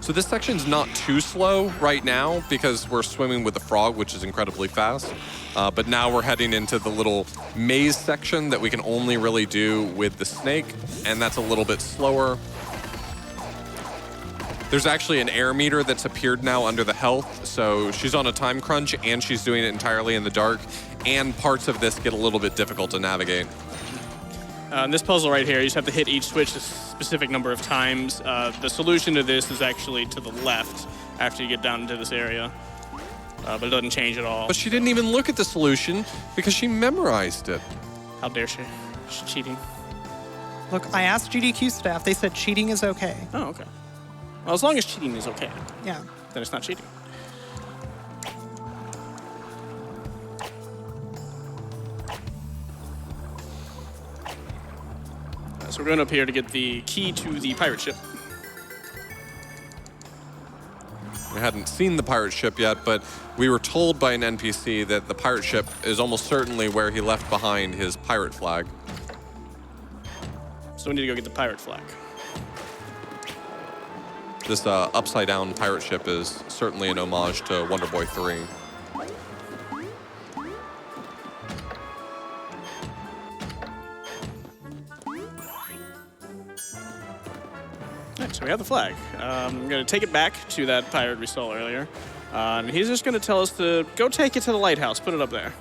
So this section's not too slow right now because we're swimming with the frog, which is incredibly fast. But now we're heading into the little maze section that we can only really do with the snake, and that's a little bit slower. There's actually an air meter that's appeared now under the health, so she's on a time crunch and she's doing it entirely in the dark, and parts of this get a little bit difficult to navigate. This puzzle right here, you just have to hit each switch a specific number of times. The solution to this is actually to the left after you get down into this area, but it doesn't change at all. But she didn't even look at the solution because she memorized it. How dare she? She's cheating. Look, I asked GDQ staff. They said cheating is okay. Oh, okay. Well, as long as cheating is okay, Yeah. then it's not cheating. So we're going up here to get the key to the pirate ship. We hadn't seen the pirate ship yet, but we were told by an NPC that the pirate ship is almost certainly where he left behind his pirate flag. So we need to go get the pirate flag. This upside-down pirate ship is certainly an homage to Wonder Boy 3. Alright, so we have the flag. I'm going to take it back to that pirate we saw earlier. And he's just going to tell us to go take it to the lighthouse, put it up there.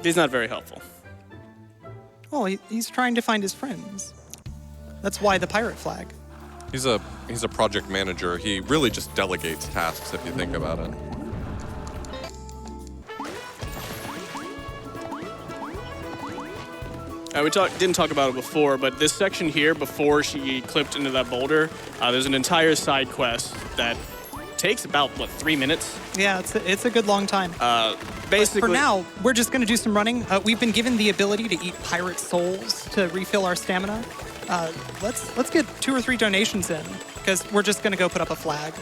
He's not very helpful. Oh, he's trying to find his friends. That's why the pirate flag. He's a project manager. He really just delegates tasks if you think about it. We didn't talk about it before, but this section here, before she clipped into that boulder, there's an entire side quest that takes about, 3 minutes? Yeah, it's a good long time. Basically, For now, we're just going to do some running. We've been given the ability to eat pirate souls to refill our stamina. Let's get 2 or 3 donations in, because we're just going to go put up a flag.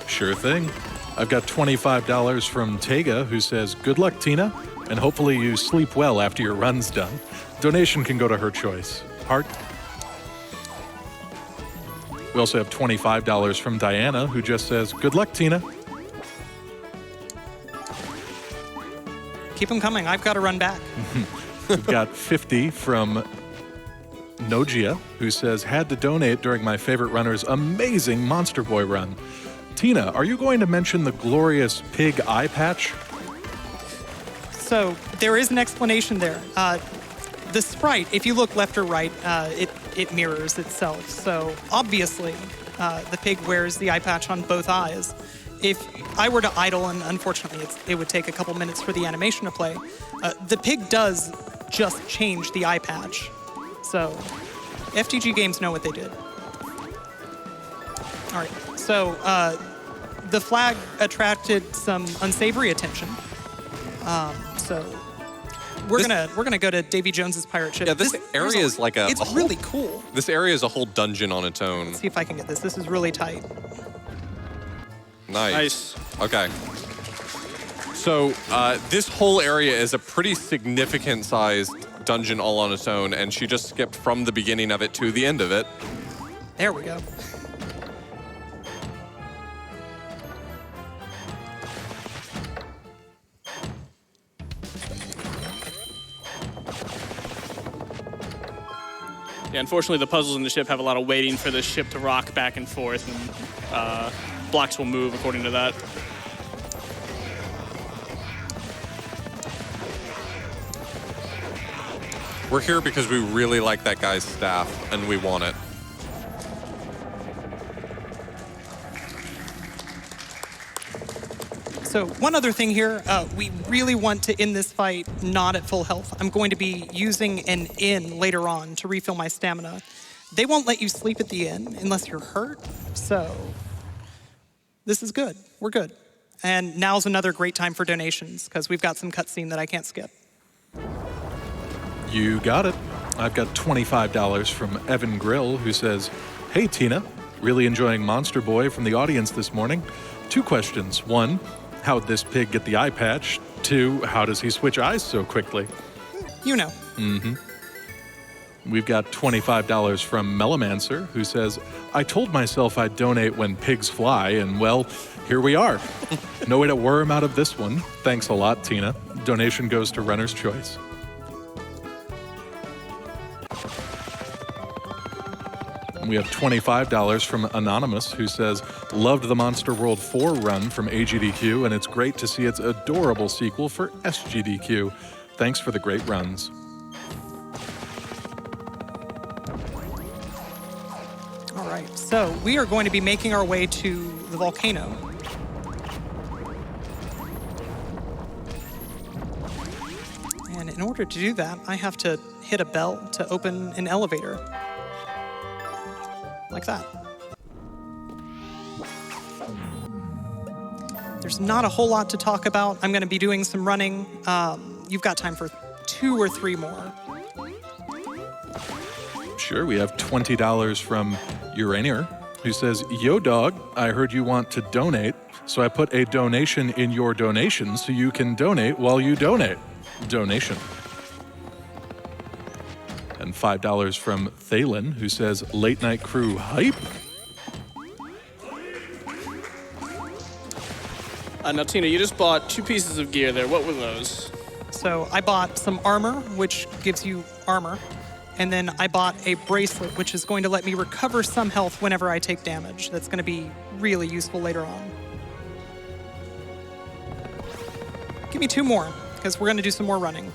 Sure thing. I've got $25 from Tega, who says, "Good luck, Tina, and hopefully you sleep well after your run's done." Donation can go to her choice. Heart. We also have $25 from Diana, who just says, "Good luck, Tina." Keep them coming. I've got to run back. We've got 50 from Nogia, who says, "Had to donate during my favorite runner's amazing Monster Boy run." Tina, are you going to mention the glorious pig eye patch? So there is an explanation there. The sprite, if you look left or right, it mirrors itself. So obviously, the pig wears the eye patch on both eyes. If I were to idle, and unfortunately it would take a couple minutes for the animation to play, the pig does just change the eye patch. So FTG Games know what they did. All right, so the flag attracted some unsavory attention. So we're gonna go to Davy Jones's pirate ship. Yeah, this area is like a... It's a whole, really cool. This area is a whole dungeon on its own. Let's see if I can get this. This is really tight. Nice. Okay. So this whole area is a pretty significant sized dungeon all on its own, and she just skipped from the beginning of it to the end of it. There we go. yeah, unfortunately, the puzzles in the ship have a lot of waiting for the ship to rock back and forth, and blocks will move according to that. We're here because we really like that guy's staff, and we want it. So one other thing here, we really want to end this fight not at full health. I'm going to be using an inn later on to refill my stamina. They won't let you sleep at the inn unless you're hurt, so this is good. We're good. And now's another great time for donations, because we've got some cutscene that I can't skip. You got it. I've got $25 from Evan Grill, who says, "Hey, Tina, really enjoying Monster Boy from the audience this morning. 2 questions. 1, how'd this pig get the eye patch? 2, how does he switch eyes so quickly?" You know. We've got $25 from Melomancer, who says, "I told myself I'd donate when pigs fly, and well, here we are. No way to worm out of this one. Thanks a lot, Tina. Donation goes to Runner's Choice." We have $25 from Anonymous, who says, "Loved the Monster World 4 run from AGDQ, and it's great to see its adorable sequel for SGDQ. Thanks for the great runs." All right, so we are going to be making our way to the volcano. in order to do that, I have to hit a bell to open an elevator. Like that. There's not a whole lot to talk about. I'm going to be doing some running. You've got time for 2 or 3 more. Sure, we have $20 from Uranier, who says, "Yo, dog, I heard you want to donate, so I put a donation in your donation so you can donate while you donate." Donation. And $5 from Thalen, who says, "Late night crew hype." Now, Tina, you just bought 2 pieces of gear there. What were those? So I bought some armor, which gives you armor. And then I bought a bracelet, which is going to let me recover some health whenever I take damage. That's going to be really useful later on. Give me 2 more, because we're going to do some more running.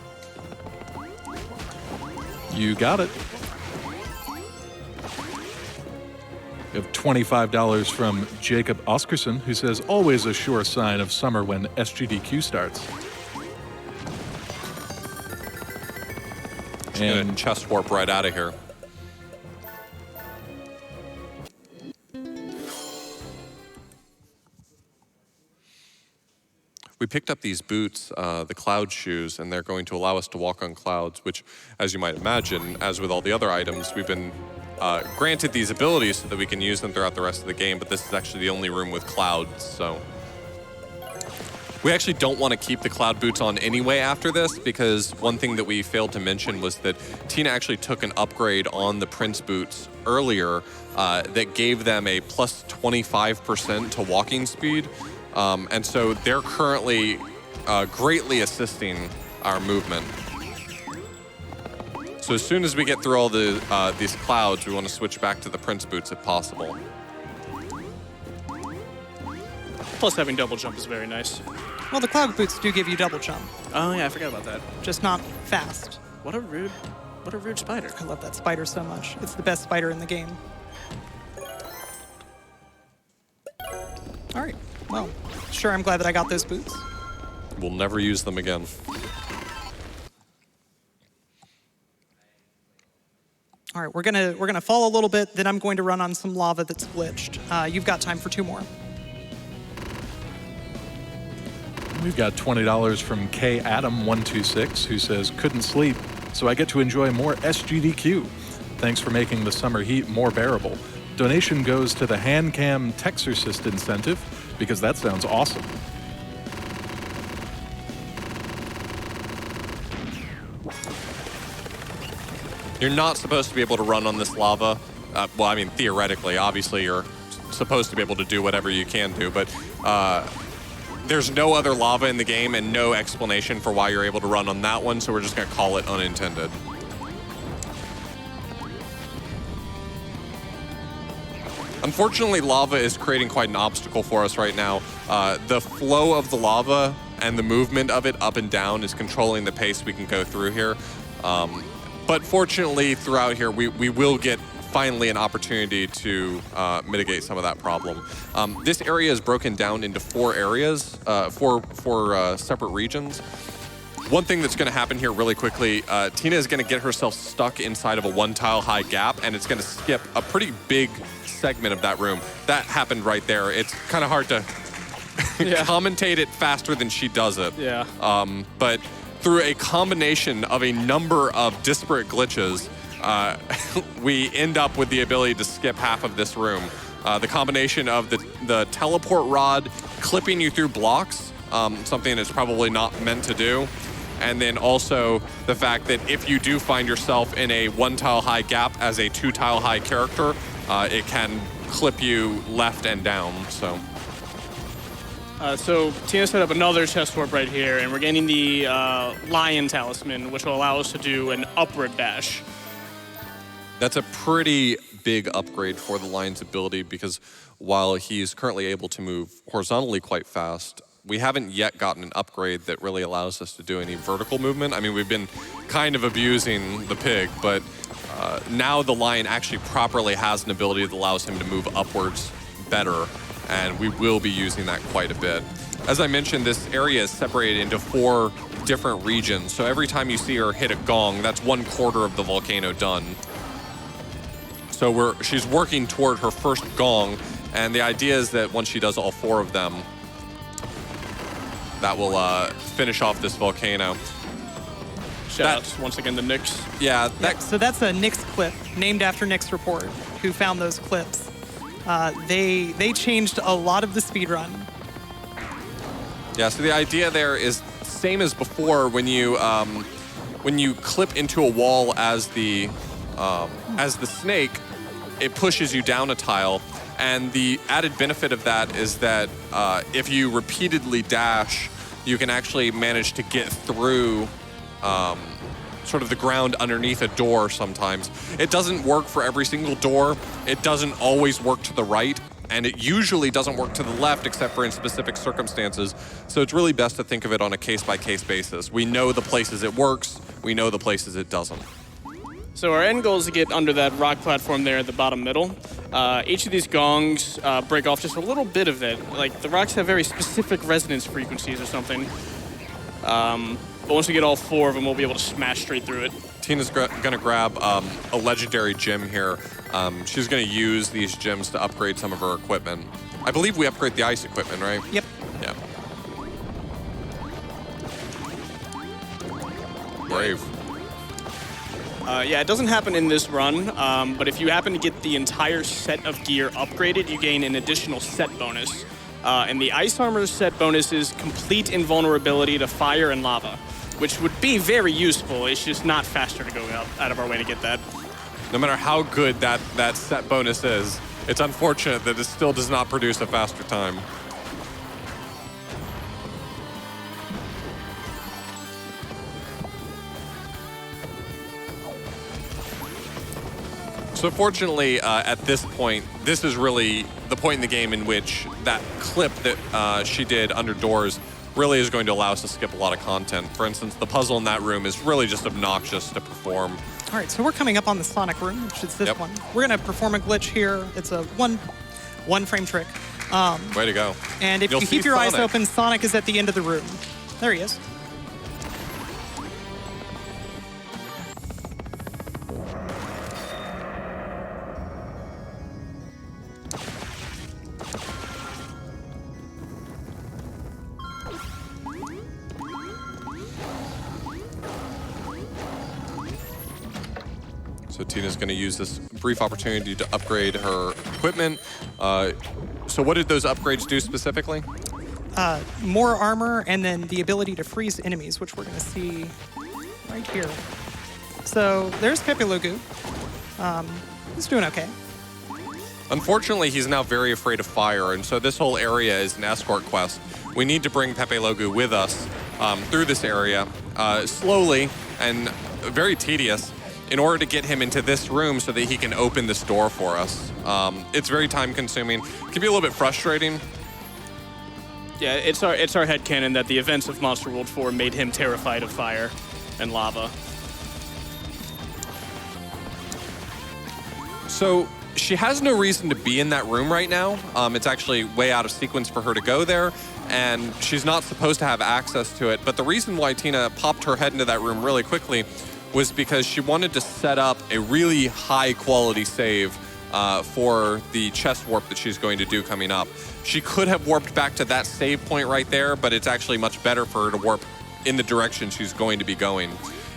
You got it. We have $25 from Jacob Oscarson, who says, "Always a sure sign of summer when SGDQ starts." And chest warp right out of here. We picked up these boots, the cloud shoes, and they're going to allow us to walk on clouds, which, as you might imagine, as with all the other items, we've been granted these abilities so that we can use them throughout the rest of the game, but this is actually the only room with clouds, so. We actually don't want to keep the cloud boots on anyway after this, because one thing that we failed to mention was that Tina actually took an upgrade on the Prince boots earlier that gave them a plus 25% to walking speed. And so they're currently greatly assisting our movement. So as soon as we get through all these clouds, we want to switch back to the Prince boots if possible. Plus, having double jump is very nice. Well, the cloud boots do give you double jump, Oh, yeah, I forgot about that. just not fast. What a rude spider. I love that spider so much. It's the best spider in the game. All right, well, sure, I'm glad that I got those boots. We'll never use them again. All right, we're gonna fall a little bit, then I'm going to run on some lava that's glitched. You've got time for 2 more. We've got $20 from K Adam126, who says, "Couldn't sleep, so I get to enjoy more SGDQ. Thanks for making the summer heat more bearable. Donation goes to the Handcam Texorcist incentive, because that sounds awesome." You're not supposed to be able to run on this lava. Well, I mean, theoretically, obviously you're supposed to be able to do whatever you can do, but there's no other lava in the game and no explanation for why you're able to run on that one, so we're just gonna call it unintended. Unfortunately, lava is creating quite an obstacle for us right now. The flow of the lava and the movement of it up and down is controlling the pace we can go through here. But fortunately, throughout here, we will get finally an opportunity to mitigate some of that problem. This area is broken down into 4 areas, four separate regions. One thing that's gonna happen here really quickly, Tina is gonna get herself stuck inside of a 1-tile high gap, and it's gonna skip a pretty big segment of that room. That happened right there. It's kind of hard to commentate it faster than she does it. Yeah. But through a combination of a number of disparate glitches, we end up with the ability to skip half of this room. The combination of the teleport rod clipping you through blocks, something that's probably not meant to do, and then also the fact that if you do find yourself in a 1-tile high gap as a 2-tile high character, it can clip you left and down, so. So Tina set up another chest warp right here, and we're getting the Lion Talisman, which will allow us to do an upward dash. That's a pretty big upgrade for the Lion's ability, because while he's currently able to move horizontally quite fast, we haven't yet gotten an upgrade that really allows us to do any vertical movement. I mean, we've been kind of abusing the pig, but now the Lion actually properly has an ability that allows him to move upwards better, and we will be using that quite a bit. As I mentioned, this area is separated into 4 different regions. So every time you see her hit a gong, that's 1/4 of the volcano done. So she's working toward her first gong, and the idea is that once she does all 4 of them, that will finish off this volcano. Shout out once again to Nyx. Yeah. So that's a Nyx clip named after Nyx Report, who found those clips. They changed a lot of the speedrun. Yeah, so the idea there is same as before when you clip into a wall as the snake, it pushes you down a tile. And the added benefit of that is that if you repeatedly dash, you can actually manage to get through sort of the ground underneath a door sometimes. It doesn't work for every single door. It doesn't always work to the right. And it usually doesn't work to the left except for in specific circumstances. So it's really best to think of it on a case-by-case basis. We know the places it works. We know the places it doesn't. So our end goal is to get under that rock platform there at the bottom middle. Each of these gongs break off just a little bit of it. Like, the rocks have very specific resonance frequencies or something. But once we get all 4 of them, we'll be able to smash straight through it. Tina's going to grab a legendary gem here. She's going to use these gems to upgrade some of her equipment. I believe we upgrade the ice equipment, right? Yep. Yeah. Brave. Yeah, it doesn't happen in this run, but if you happen to get the entire set of gear upgraded, you gain an additional set bonus. And the ice armor set bonus is complete invulnerability to fire and lava, which would be very useful. It's just not faster to go out of our way to get that. No matter how good that set bonus is, it's unfortunate that it still does not produce a faster time. So fortunately, at this point, this is really the point in the game in which that clip that she did under doors really is going to allow us to skip a lot of content. For instance, the puzzle in that room is really just obnoxious to perform. All right, so we're coming up on the Sonic room, which is this one. We're going to perform a glitch here. It's a one frame trick. Way to go. And if you keep your eyes open, Sonic is at the end of the room. There he is. So Tina's going to use this brief opportunity to upgrade her equipment. So what did those upgrades do specifically? More armor and then the ability to freeze enemies, which we're going to see right here. So there's Pepe Logu. He's doing okay. Unfortunately, he's now very afraid of fire, and so this whole area is an escort quest. We need to bring Pepe Logu with us through this area slowly and very tedious, in order to get him into this room so that he can open this door for us. It's very time-consuming. It can be a little bit frustrating. Yeah, it's our headcanon that the events of Monster World 4 made him terrified of fire and lava. So she has no reason to be in that room right now. It's actually way out of sequence for her to go there, and she's not supposed to have access to it. But the reason why Tina popped her head into that room really quickly was because she wanted to set up a really high-quality save for the chest warp that she's going to do coming up. She could have warped back to that save point right there, but it's actually much better for her to warp in the direction she's going to be going.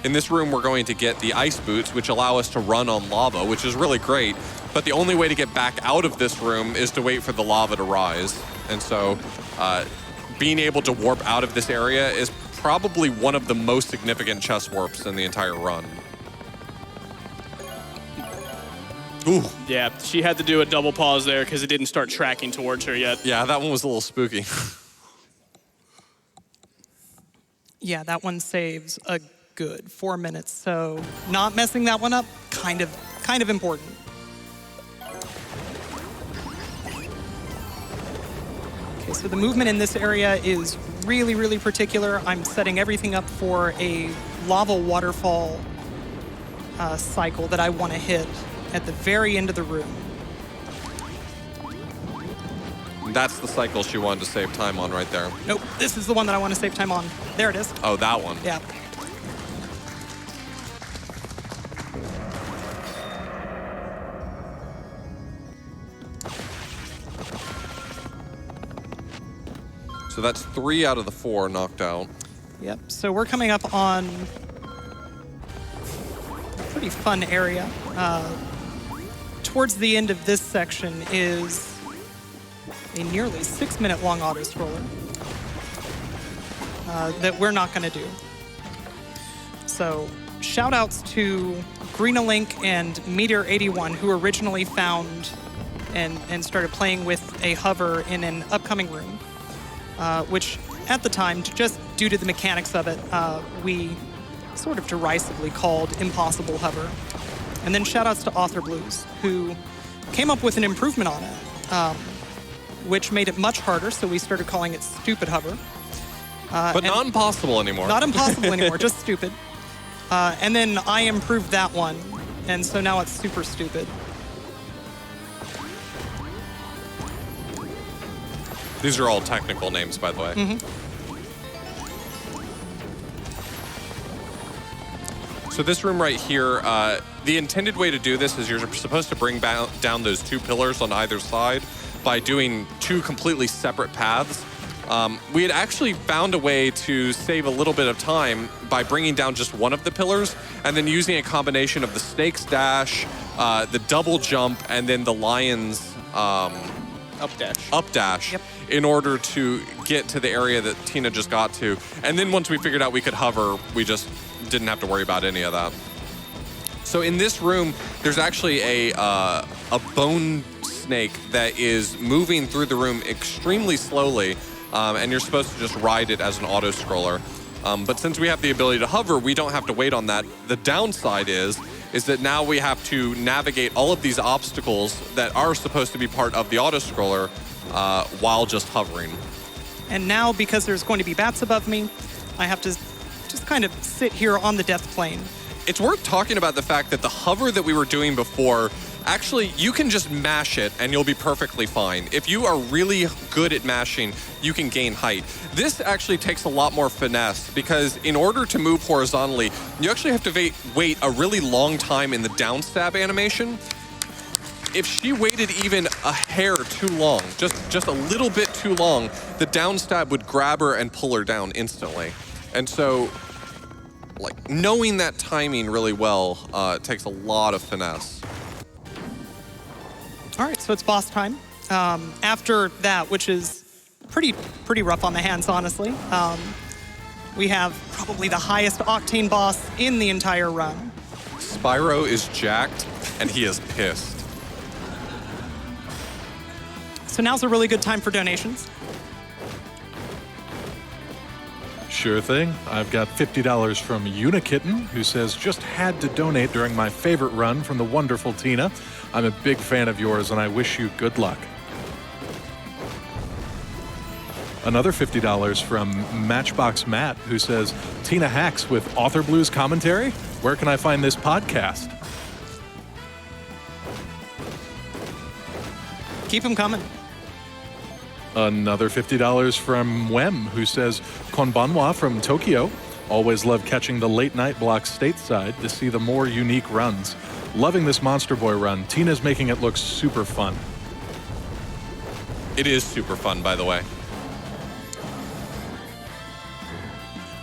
In this room, we're going to get the ice boots, which allow us to run on lava, which is really great. But the only way to get back out of this room is to wait for the lava to rise. And so being able to warp out of this area is probably one of the most significant chest warps in the entire run. Ooh. Yeah, she had to do a double pause there because it didn't start tracking towards her yet. Yeah, that one was a little spooky. Yeah, that one saves a good 4 minutes, so not messing that one up, kind of important. Okay, so the movement in this area is really, really particular. I'm setting everything up for a lava waterfall cycle that I want to hit at the very end of the room. That's the cycle she wanted to save time on right there. Nope, this is the one that I want to save time on. There it is. Oh, that one. Yeah. So that's 3 out of the 4 knocked out. Yep, so we're coming up on a pretty fun area. Towards the end of this section is a nearly 6-minute long auto-scroller that we're not going to do. So shout-outs to Greenalink and Meteor81, who originally found and started playing with a hover in an upcoming room, which at the time, just due to the mechanics of it, we sort of derisively called Impossible Hover. And then shout-outs to Authorblues, who came up with an improvement on it, which made it much harder, so we started calling it Stupid Hover. But not impossible anymore. Not impossible anymore, just stupid. And then I improved that one, and so now it's super stupid. These are all technical names, by the way. Mm-hmm. So this room right here, the intended way to do this is you're supposed to bring down those 2 pillars on either side by doing 2 completely separate paths. We had actually found a way to save a little bit of time by bringing down just one of the pillars and then using a combination of the snake's dash, the double jump, and then the lion's up dash Yep. in order to get to the area that Tina just got to. And then once we figured out we could hover, we just didn't have to worry about any of that. So in this room, there's actually a bone snake that is moving through the room extremely slowly, and you're supposed to just ride it as an auto-scroller. But since we have the ability to hover, we don't have to wait on that. The downside is that now we have to navigate all of these obstacles that are supposed to be part of the auto-scroller while just hovering. And now, because there's going to be bats above me, I have to just kind of sit here on the death plane. It's worth talking about the fact that the hover that we were doing before, actually, you can just mash it and you'll be perfectly fine. If you are really good at mashing, you can gain height. This actually takes a lot more finesse because in order to move horizontally, you actually have to wait a really long time in the down stab animation. If she waited even a hair too long, just a little bit too long, the down stab would grab her and pull her down instantly. And so, like, knowing that timing really well takes a lot of finesse. All right, so it's boss time. After that, which is pretty rough on the hands, honestly, we have probably the highest octane boss in the entire run. Spyro is jacked, and he is pissed. So now's a really good time for donations. Sure thing. I've got $50 from Unikitten, who says, just had to donate during my favorite run from the wonderful Tina. I'm a big fan of yours, and I wish you good luck. Another $50 from Matchbox Matt, who says, Tina Hacks with Authorblues commentary? Where can I find this podcast? Keep them coming. Another $50 from Wem, who says, Konbanwa from Tokyo. Always love catching the late night block stateside to see the more unique runs. Loving this Monster Boy run. Tina's making it look super fun. It is super fun, by the way.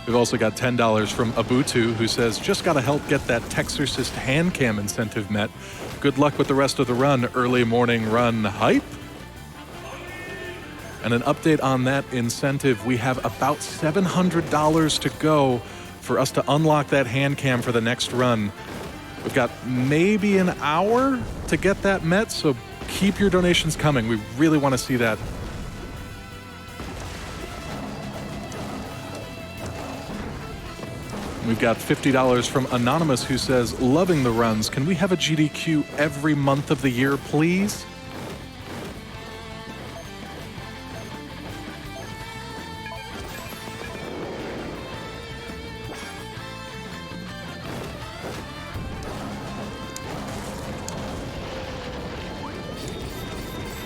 We've also got $10 from Abutu, who says, just gotta help get that Texorcist hand cam incentive met. Good luck with the rest of the run. Early morning run hype? And an update on that incentive, we have about $700 to go for us to unlock that hand cam for the next run. We've got maybe an hour to get that met, so keep your donations coming. We really want to see that. We've got $50 from Anonymous, who says, loving the runs. Can we have a GDQ every month of the year, please?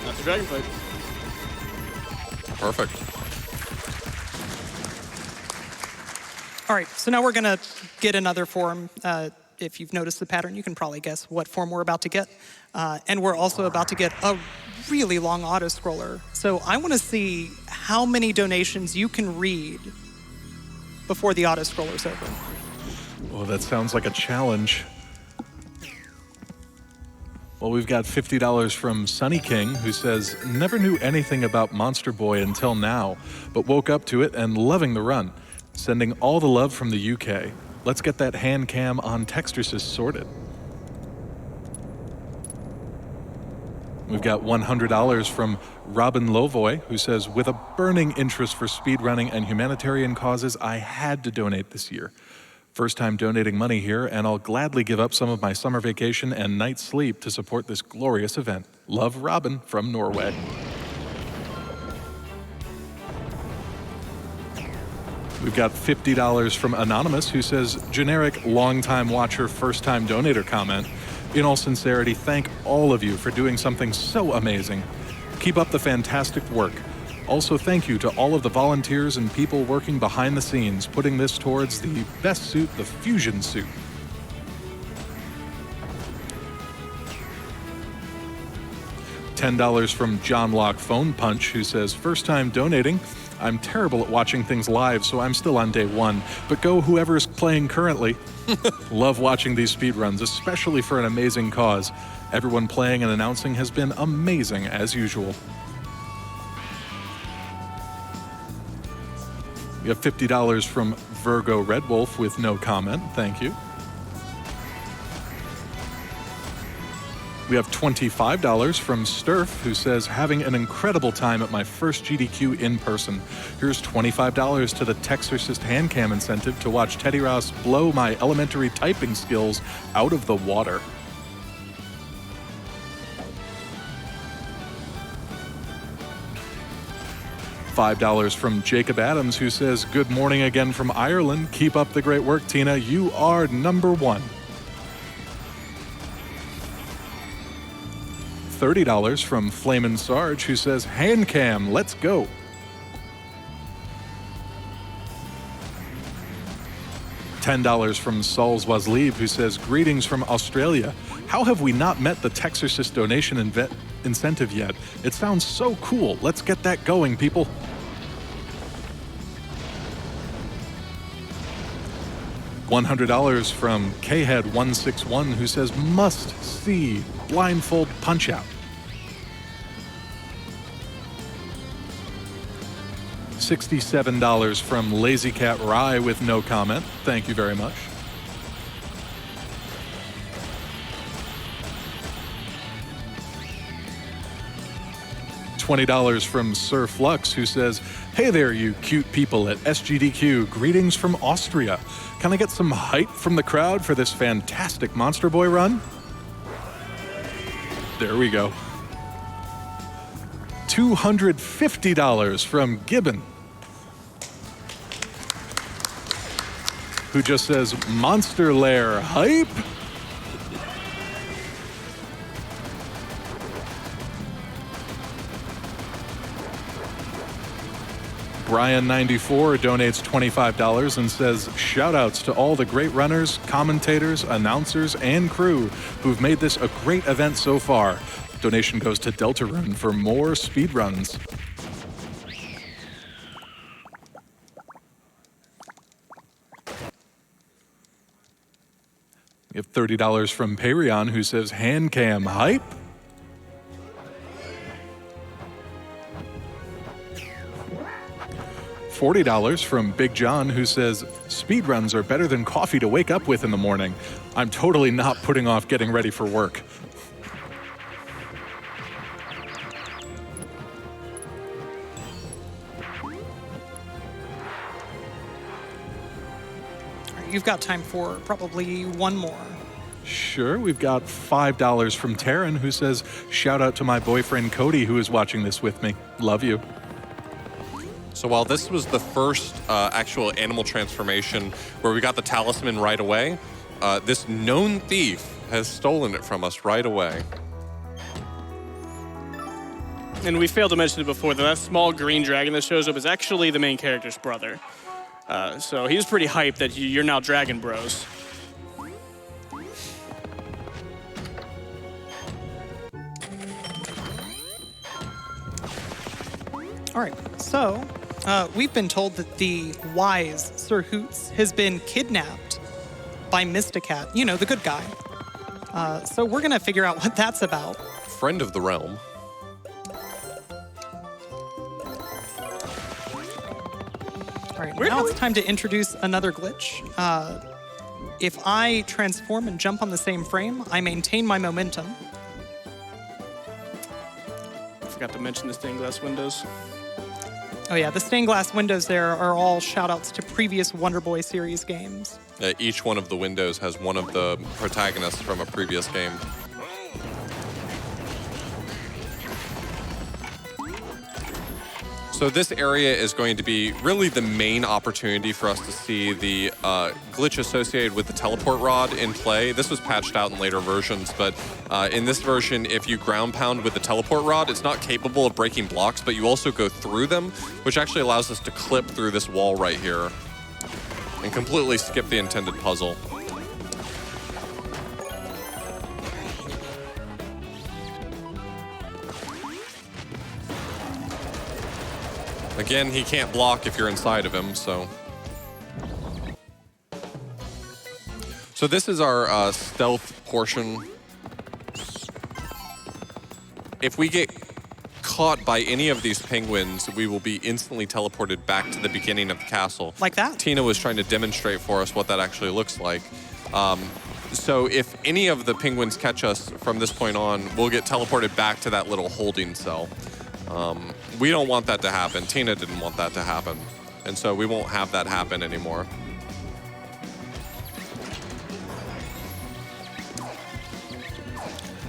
That's the Dragonflight. Perfect. All right, so now we're going to get another form. If you've noticed the pattern, you can probably guess what form we're about to get. And we're also about to get a really long auto-scroller. So I want to see how many donations you can read before the auto-scroller's over. Oh, that sounds like a challenge. Well, we've got $50 from Sunny King, who says, never knew anything about Monster Boy until now, but woke up to it and loving the run. Sending all the love from the UK. Let's get that hand cam on Textursys sorted. We've got $100 from Robin Lovoy, who says, with a burning interest for speedrunning and humanitarian causes, I had to donate this year. First time donating money here, and I'll gladly give up some of my summer vacation and night's sleep to support this glorious event. Love, Robin from Norway. We've got $50 from Anonymous, who says, generic long-time watcher, first-time donator comment. In all sincerity, thank all of you for doing something so amazing. Keep up the fantastic work. Also, thank you to all of the volunteers and people working behind the scenes, putting this towards the best suit, the Fusion suit. $10 from John Locke Phone Punch, who says, first time donating. I'm terrible at watching things live, so I'm still on day one. But go whoever's playing currently. Love watching these speedruns, especially for an amazing cause. Everyone playing and announcing has been amazing as usual. We have $50 from Virgo Red Wolf with no comment. Thank you. We have $25 from Sturf, who says, having an incredible time at my first GDQ in person. Here's $25 to the Textursys Handcam incentive to watch Teddy Ross blow my elementary typing skills out of the water. $5 from Jacob Adams, who says, good morning again from Ireland. Keep up the great work, Tina. You are number one. $30 from Flamin' Sarge, who says, hand cam, let's go. $10 from Sauls Wazlib, who says, greetings from Australia. How have we not met the Textursys donation incentive yet? It sounds so cool. Let's get that going, people. $100 from Khead161, who says, must see blindfold punch out. $67 from Lazy Cat Rye with no comment. Thank you very much. $20 from Sir Flux, who says, hey there, you cute people at SGDQ. Greetings from Austria. Can I get some hype from the crowd for this fantastic Monster Boy run? There we go. $250 from Gibbon, who just says, Monster Lair hype. Brian94 donates $25 and says, shout-outs to all the great runners, commentators, announcers, and crew who've made this a great event so far. Donation goes to Deltarune for more speedruns. We have $30 from Perion, who says, hand cam hype. $40 from Big John, who says, speedruns are better than coffee to wake up with in the morning. I'm totally not putting off getting ready for work. You've got time for probably one more. Sure, we've got $5 from Taryn, who says, shout out to my boyfriend Cody, who is watching this with me. Love you. So while this was the first actual animal transformation where we got the talisman right away, this known thief has stolen it from us right away. And we failed to mention it before, that small green dragon that shows up is actually the main character's brother. So he's pretty hyped that you're now Dragon Bros. All right, so we've been told that the wise Sir Hoots has been kidnapped by Mysticat, you know, the good guy. So we're gonna figure out what that's about. Friend of the realm. All right, now it's time to introduce another glitch. If I transform and jump on the same frame, I maintain my momentum. Forgot to mention the stained glass windows. Oh yeah, the stained glass windows there are all shout-outs to previous Wonder Boy series games. Each one of the windows has one of the protagonists from a previous game. So this area is going to be really the main opportunity for us to see the glitch associated with the teleport rod in play. This was patched out in later versions, but in this version, if you ground pound with the teleport rod, it's not capable of breaking blocks, but you also go through them, which actually allows us to clip through this wall right here and completely skip the intended puzzle. Again, he can't block if you're inside of him, so. So this is our stealth portion. If we get caught by any of these penguins, we will be instantly teleported back to the beginning of the castle. Like that? Tina was trying to demonstrate for us what that actually looks like. So if any of the penguins catch us from this point on, we'll get teleported back to that little holding cell. We don't want that to happen. Tina didn't want that to happen. And so we won't have that happen anymore.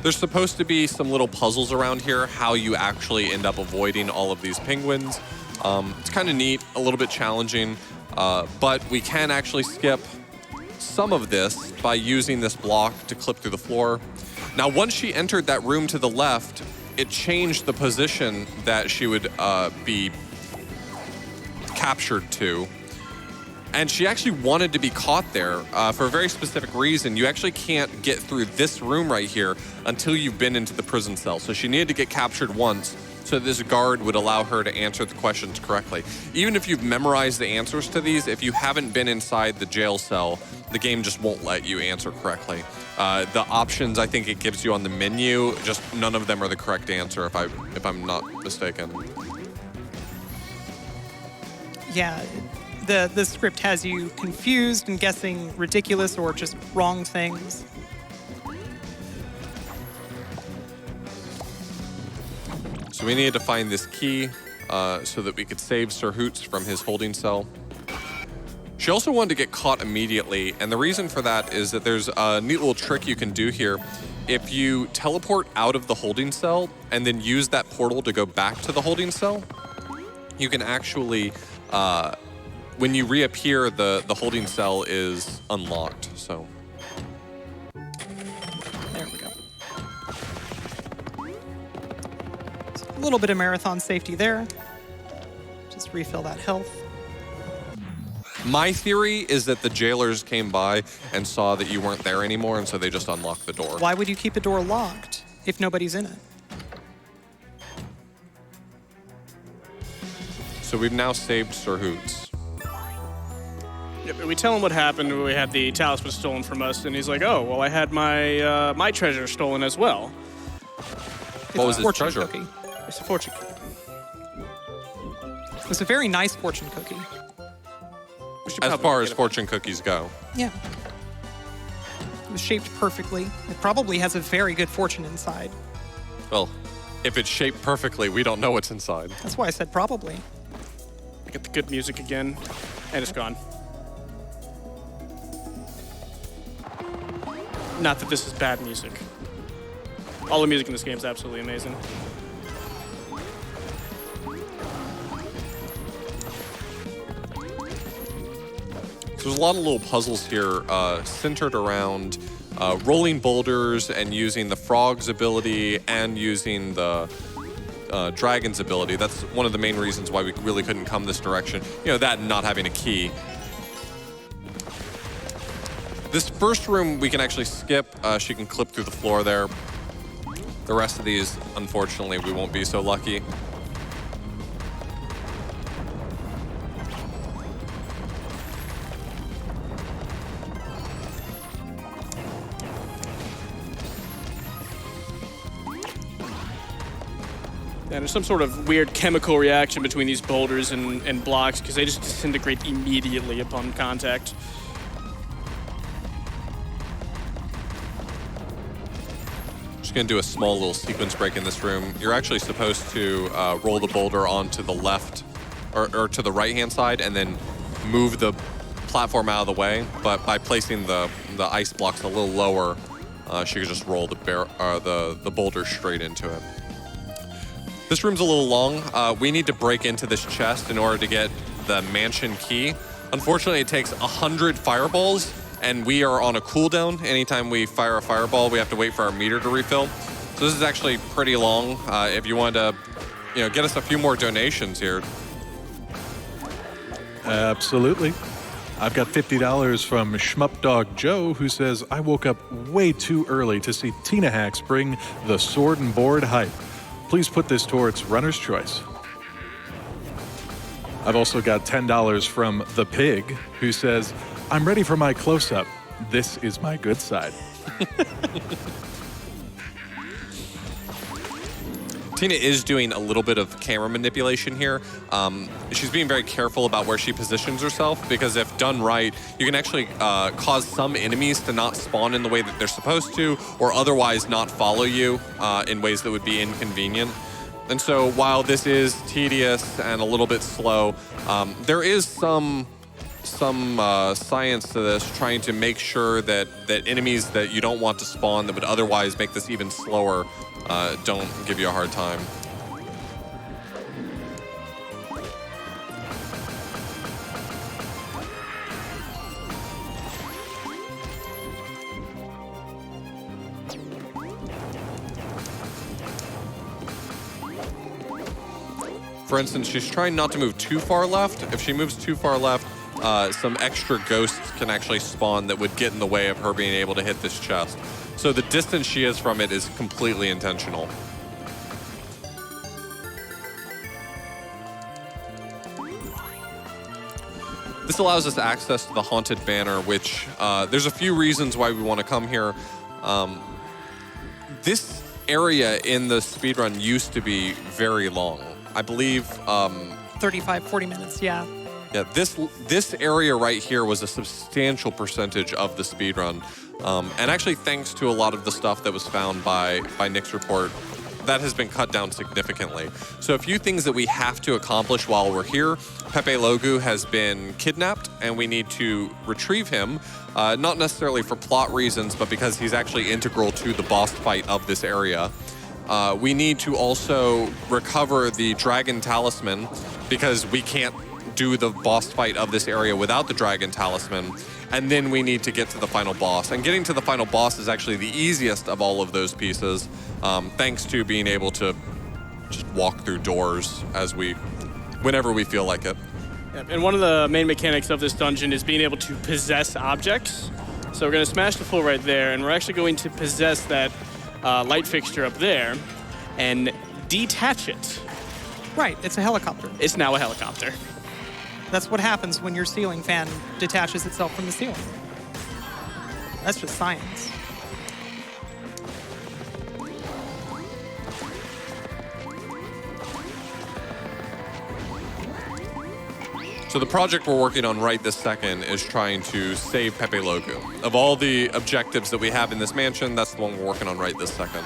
There's supposed to be some little puzzles around here, how you actually end up avoiding all of these penguins. It's kind of neat, a little bit challenging, but we can actually skip some of this by using this block to clip through the floor. Now, once she entered that room to the left, it changed the position that she would be captured to. And she actually wanted to be caught there for a very specific reason. You actually can't get through this room right here until you've been into the prison cell. So she needed to get captured once so this guard would allow her to answer the questions correctly. Even if you've memorized the answers to these, if you haven't been inside the jail cell, the game just won't let you answer correctly. The options I think it gives you on the menu, just none of them are the correct answer if I'm not mistaken. Yeah, the script has you confused and guessing ridiculous or just wrong things. So we needed to find this key so that we could save Sir Hoots from his holding cell. She also wanted to get caught immediately, and the reason for that is that there's a neat little trick you can do here. If you teleport out of the holding cell and then use that portal to go back to the holding cell, you can actually, when you reappear, the holding cell is unlocked, so. There we go. So a little bit of marathon safety there. Just refill that health. My theory is that the jailers came by and saw that you weren't there anymore, and so they just unlocked the door. Why would you keep a door locked if nobody's in it? So we've now saved Sir Hoots. Yep, we tell him what happened when we had the talisman stolen from us, and he's like, oh, well, I had my my treasure stolen as well. What was his Fortune treasure? cookie. It's a fortune. It was a very nice fortune cookie. We should As probably far get as it. fortune cookies go. Yeah. It was shaped perfectly. It probably has a very good fortune inside. Well, if it's shaped perfectly, we don't know what's inside. That's why I said probably. Get the good music again, and it's gone. Not that this is bad music. All the music in this game is absolutely amazing. So there's a lot of little puzzles here centered around rolling boulders and using the frog's ability and using the dragon's ability. That's one of the main reasons why we really couldn't come this direction. You know, that and not having a key. This first room we can actually skip. She can clip through the floor there. The rest of these, unfortunately, we won't be so lucky. And there's some sort of weird chemical reaction between these boulders and blocks because they just disintegrate immediately upon contact. Just gonna do a small little sequence break in this room. You're actually supposed to roll the boulder onto the left or to the right-hand side and then move the platform out of the way. But by placing the ice blocks a little lower, she could just roll the boulder straight into it. This room's a little long. We need to break into this chest in order to get the mansion key. Unfortunately, it takes 100 fireballs, and we are on a cooldown. Anytime we fire a fireball, we have to wait for our meter to refill. So this is actually pretty long. If you want to, get us a few more donations here. Absolutely. I've got $50 from Shmup Dog Joe, who says, I woke up way too early to see tinahacks bring the sword and board hype. Please put this towards Runner's Choice. I've also got $10 from The Pig, who says, I'm ready for my close-up. This is my good side. Tina is doing a little bit of camera manipulation here. She's being very careful about where she positions herself because if done right, you can actually cause some enemies to not spawn in the way that they're supposed to or otherwise not follow you in ways that would be inconvenient. And so while this is tedious and a little bit slow, there is some science to this, trying to make sure that enemies that you don't want to spawn that would otherwise make this even slower don't give you a hard time. For instance, she's trying not to move too far left. If she moves too far left, some extra ghosts can actually spawn that would get in the way of her being able to hit this chest. So the distance she is from it is completely intentional. This allows us access to the Haunted Banner, which there's a few reasons why we want to come here. This area in the speedrun used to be very long. I believe 35, 40 minutes, yeah. Yeah, this area right here was a substantial percentage of the speedrun. And actually, thanks to a lot of the stuff that was found by Nick's report, that has been cut down significantly. So a few things that we have to accomplish while we're here. Pepe Logu has been kidnapped, and we need to retrieve him, not necessarily for plot reasons, but because he's actually integral to the boss fight of this area. We need to also recover the Dragon Talisman, because we can't do the boss fight of this area without the Dragon Talisman. And then we need to get to the final boss. And getting to the final boss is actually the easiest of all of those pieces, thanks to being able to just walk through doors whenever we feel like it. Yep. And one of the main mechanics of this dungeon is being able to possess objects. So we're going to smash the floor right there, and we're actually going to possess that light fixture up there and detach it. Right, it's a helicopter. It's now a helicopter. That's what happens when your ceiling fan detaches itself from the ceiling. That's just science. So the project we're working on right this second is trying to save Pepe Logu. Of all the objectives that we have in this mansion, that's the one we're working on right this second.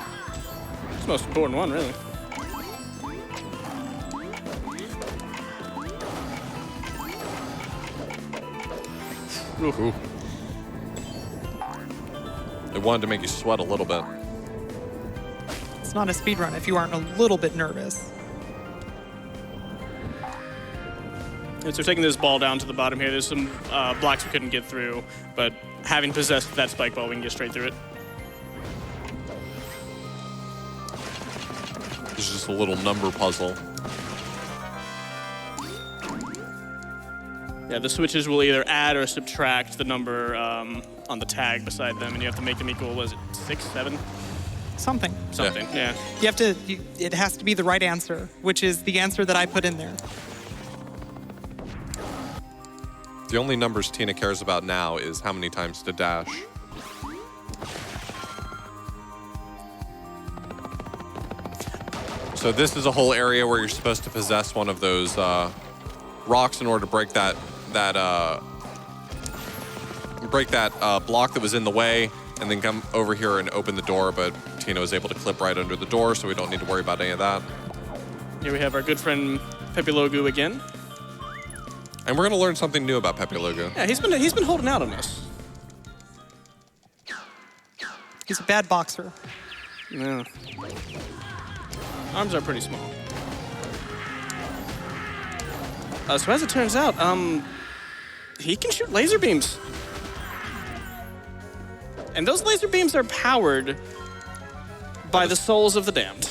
It's the most important one, really. Ooh. It wanted to make you sweat a little bit. It's not a speedrun if you aren't a little bit nervous. And so taking this ball down to the bottom here, there's some blocks we couldn't get through, but having possessed that spike ball, we can get straight through it. It's just a little number puzzle. Yeah, the switches will either add or subtract the number on the tag beside them, and you have to make them equal, was it 6, 7? Something. Something, yeah. You have to, it has to be the right answer, which is the answer that I put in there. The only numbers Tina cares about now is how many times to dash. So this is a whole area where you're supposed to possess one of those rocks in order to break that block that was in the way, and then come over here and open the door. But Tina was able to clip right under the door, so we don't need to worry about any of that. Here we have our good friend Pepe Logu again. And we're going to learn something new about Pepe Logu. Yeah, he's been holding out on us. He's a bad boxer. Yeah. Arms are pretty small. So as it turns out, he can shoot laser beams. And those laser beams are powered by the souls of the damned.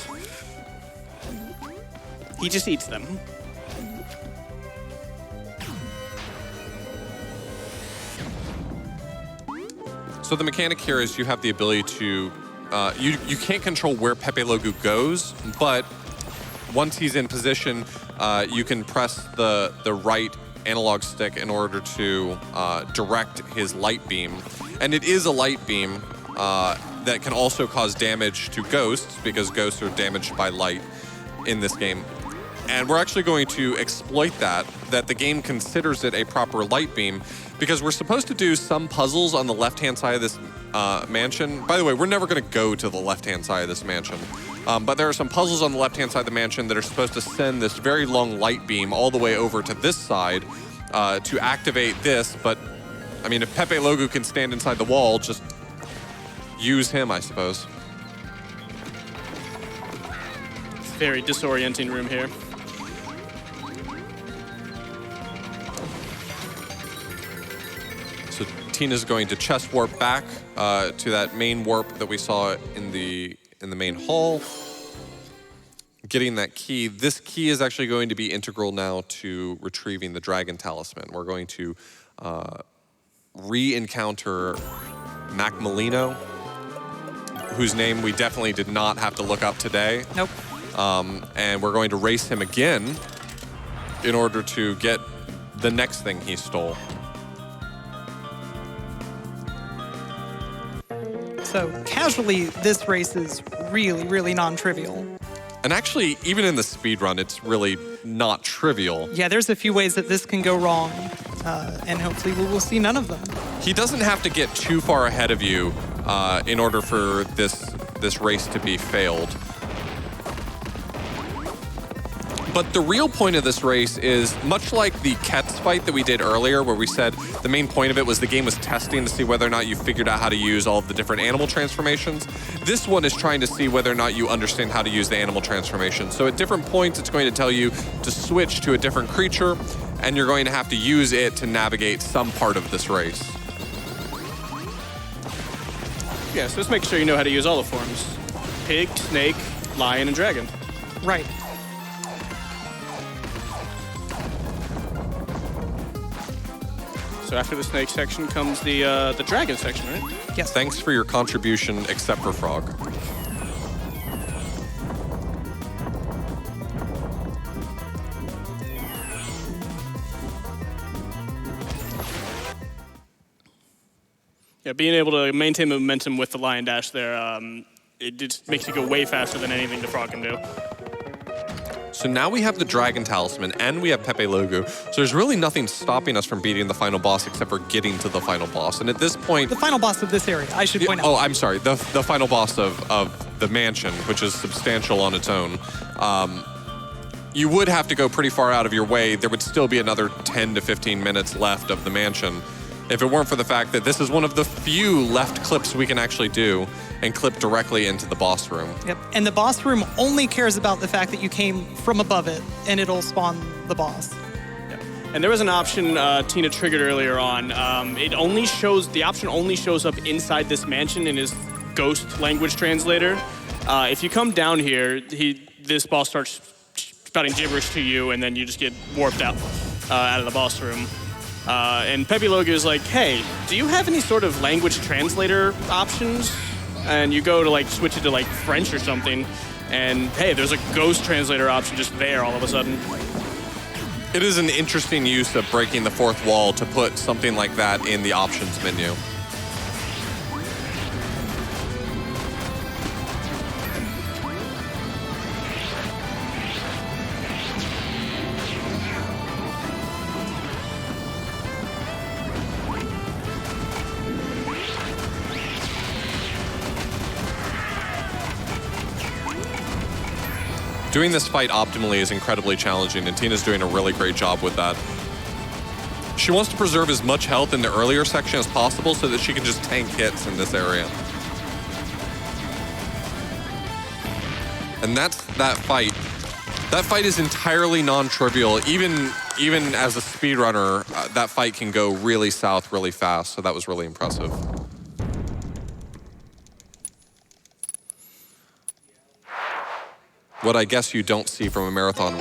He just eats them. So the mechanic here is you have the ability to, you can't control where Pepe Logu goes, but once he's in position, you can press the right analog stick in order to direct his light beam. And it is a light beam that can also cause damage to ghosts, because ghosts are damaged by light in this game. And we're actually going to exploit that the game considers it a proper light beam, because we're supposed to do some puzzles on the left-hand side of this mansion. By the way, we're never going to go to the left-hand side of this mansion. But there are some puzzles on the left-hand side of the mansion that are supposed to send this very long light beam all the way over to this side to activate this. But, I mean, if Pepe Logu can stand inside the wall, just use him, I suppose. Very disorienting room here. So Tina's going to chest warp back to that main warp that we saw in the main hall. Getting that key. This key is actually going to be integral now to retrieving the dragon talisman. We're going to re-encounter Mac Molino, whose name we definitely did not have to look up today. Nope. And we're going to race him again in order to get the next thing he stole. So casually, this race is really, really non-trivial. And actually, even in the speedrun, it's really not trivial. Yeah, there's a few ways that this can go wrong, and hopefully we will see none of them. He doesn't have to get too far ahead of you in order for this race to be failed. But the real point of this race is, much like the Kets fight that we did earlier, where we said the main point of it was the game was testing to see whether or not you figured out how to use all of the different animal transformations. This one is trying to see whether or not you understand how to use the animal transformation. So at different points, it's going to tell you to switch to a different creature, and you're going to have to use it to navigate some part of this race. Yeah, so just make sure you know how to use all the forms. Pig, snake, lion, and dragon. Right. So after the snake section comes the dragon section, right? Yes. Thanks for your contribution, except for Frog. Yeah, being able to maintain the momentum with the lion dash there, it just makes you go way faster than anything the frog can do. So now we have the Dragon Talisman, and we have Pepe Logu. So there's really nothing stopping us from beating the final boss except for getting to the final boss. And at this point... The final boss of this area, I should point out. Oh, I'm sorry. The final boss of the mansion, which is substantial on its own. You would have to go pretty far out of your way. There would still be another 10 to 15 minutes left of the mansion, if it weren't for the fact that this is one of the few left clips we can actually do and clip directly into the boss room. Yep. And the boss room only cares about the fact that you came from above it, and it'll spawn the boss. Yeah. And there was an option Tina triggered earlier on. The option only shows up inside this mansion in his ghost language translator. If you come down here, this boss starts spouting gibberish to you, and then you just get warped out of the boss room. And Pepe Logo is like, hey, do you have any sort of language translator options? And you go to like switch it to like French or something, and hey, there's a ghost translator option just there all of a sudden. It is an interesting use of breaking the fourth wall to put something like that in the options menu. Doing this fight optimally is incredibly challenging, and Tina's doing a really great job with that. She wants to preserve as much health in the earlier section as possible so that she can just tank hits in this area. And that's that fight. That fight is entirely non-trivial. Even as a speedrunner, that fight can go really south really fast, so that was really impressive. What I guess you don't see from a marathon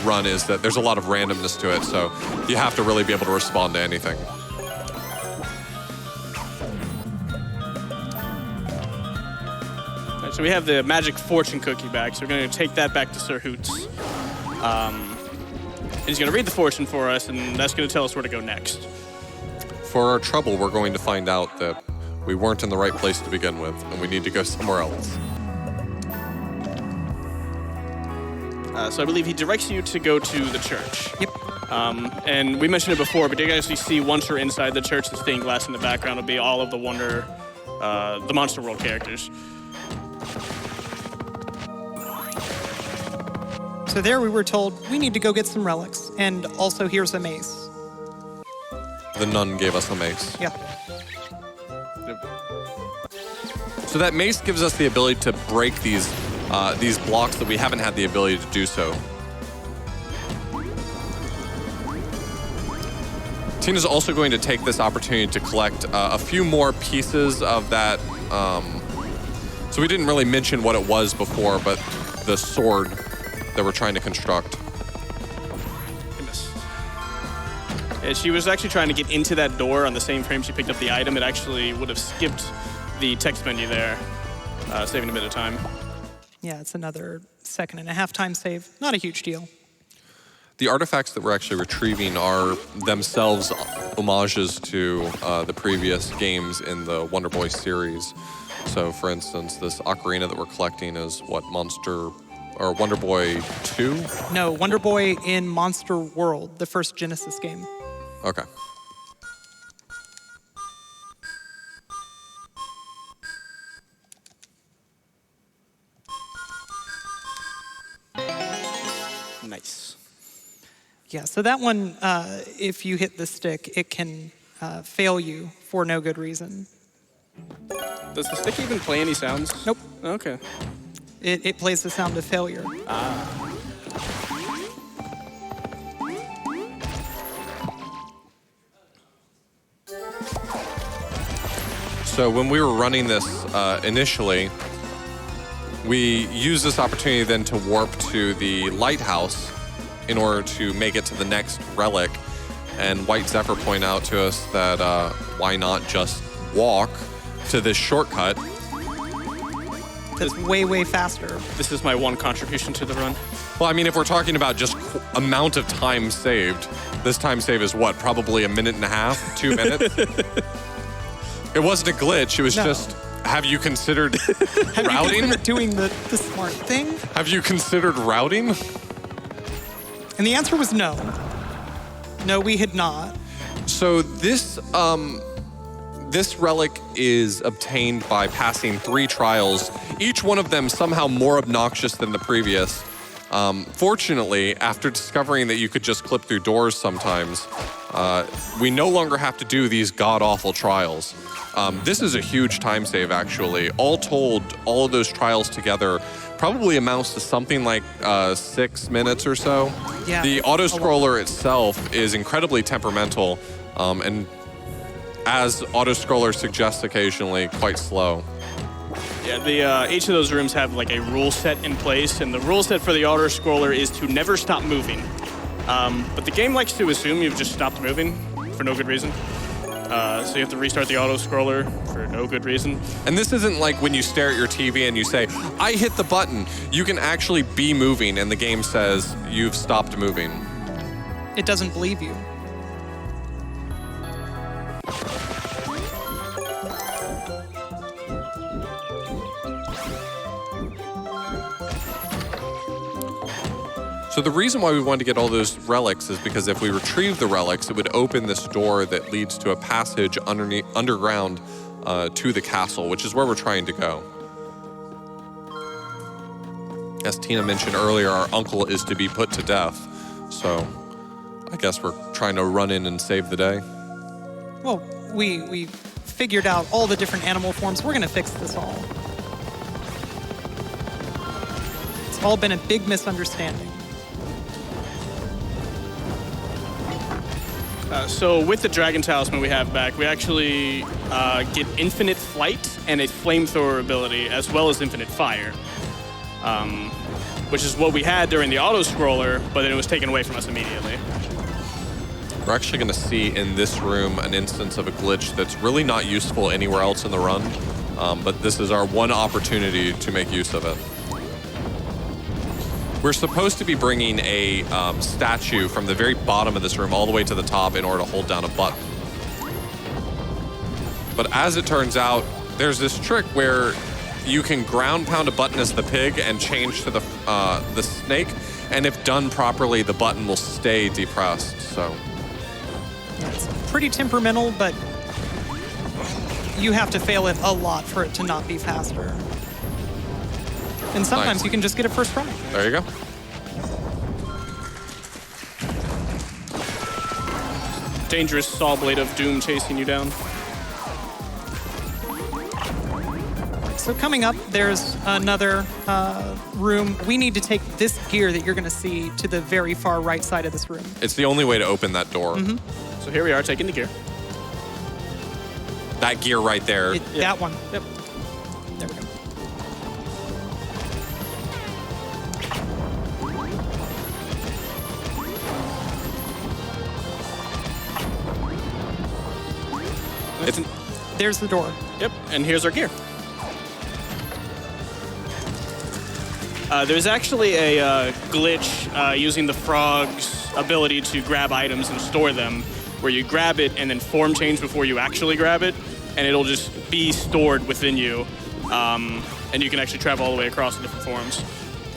run is that there's a lot of randomness to it, so you have to really be able to respond to anything. Right, so we have the magic fortune cookie back, so we're going to take that back to Sir Hoots. He's going to read the fortune for us, and that's going to tell us where to go next. For our trouble, we're going to find out that we weren't in the right place to begin with, and we need to go somewhere else. So I believe he directs you to go to the church. Yep. And we mentioned it before, but you can actually see once you're inside the church, the stained glass in the background will be all of the the Monster World characters. So there we were told we need to go get some relics, and also here's a mace. The nun gave us a mace. Yeah. So that mace gives us the ability to break these blocks that we haven't had the ability to do so. Tina's also going to take this opportunity to collect a few more pieces of that. So we didn't really mention what it was before, but the sword that we're trying to construct. And she was actually trying to get into that door on the same frame she picked up the item. It actually would have skipped the text menu there, saving a bit of time. Yeah, it's another 1.5 time save. Not a huge deal. The artifacts that we're actually retrieving are themselves homages to the previous games in the Wonder Boy series. So, for instance, this ocarina that we're collecting is what, Wonder Boy 2? No, Wonder Boy in Monster World, the first Genesis game. Okay. Nice. Yeah, so that one, if you hit the stick, it can fail you for no good reason. Does the stick even play any sounds? Nope. Okay. It plays the sound of failure. So when we were running this initially, we used this opportunity then to warp to the lighthouse in order to make it to the next relic. And White Zephyr pointed out to us that why not just walk to this shortcut. That's way, way faster. This is my one contribution to the run. Well, I mean, if we're talking about just amount of time saved, this time save is what, probably 1.5 minutes, 2 minutes? It wasn't a glitch, it was just, have you considered routing? Have you considered doing the smart thing? Have you considered routing? And the answer was no. No, we had not. So this relic is obtained by passing 3 trials, each one of them somehow more obnoxious than the previous. Fortunately, after discovering that you could just clip through doors sometimes, we no longer have to do these god-awful trials. This is a huge time save, actually. All told, all of those trials together probably amounts to something like 6 minutes or so. Yeah, the auto-scroller itself is incredibly temperamental, and as auto-scroller suggests occasionally, quite slow. Yeah, each of those rooms have like a rule set in place, and the rule set for the auto-scroller is to never stop moving. But the game likes to assume you've just stopped moving for no good reason. So you have to restart the auto-scroller for no good reason. And this isn't like when you stare at your TV and you say, I hit the button. You can actually be moving, and the game says you've stopped moving. It doesn't believe you. So the reason why we wanted to get all those relics is because if we retrieve the relics, it would open this door that leads to a passage underground to the castle, which is where we're trying to go. As Tina mentioned earlier, our uncle is to be put to death. So I guess we're trying to run in and save the day. Well, we figured out all the different animal forms. We're going to fix this all. It's all been a big misunderstanding. So with the Dragon Talisman we have back, we actually get infinite flight and a flamethrower ability, as well as infinite fire, which is what we had during the auto-scroller, but then it was taken away from us immediately. We're actually going to see in this room an instance of a glitch that's really not useful anywhere else in the run, but this is our one opportunity to make use of it. We're supposed to be bringing a statue from the very bottom of this room all the way to the top in order to hold down a button. But as it turns out, there's this trick where you can ground pound a button as the pig and change to the snake, and if done properly, the button will stay depressed. So Yeah, it's pretty temperamental, but you have to fail it a lot for it to not be faster. And sometimes Nice. you can just get it first try. there you go. Dangerous saw blade of doom chasing you down. So coming up, there's another room. We need to take this gear that you're going to see to the very far right side of this room. It's the only way to open that door. So here we are taking the gear. That gear right there. That one. Yep. There we go. There's the door. Yep, and here's our gear. There's actually a glitch using the frog's ability to grab items and store them, where you grab it and then form change before you actually grab it, and it'll just be stored within you, and you can actually travel all the way across the different forms.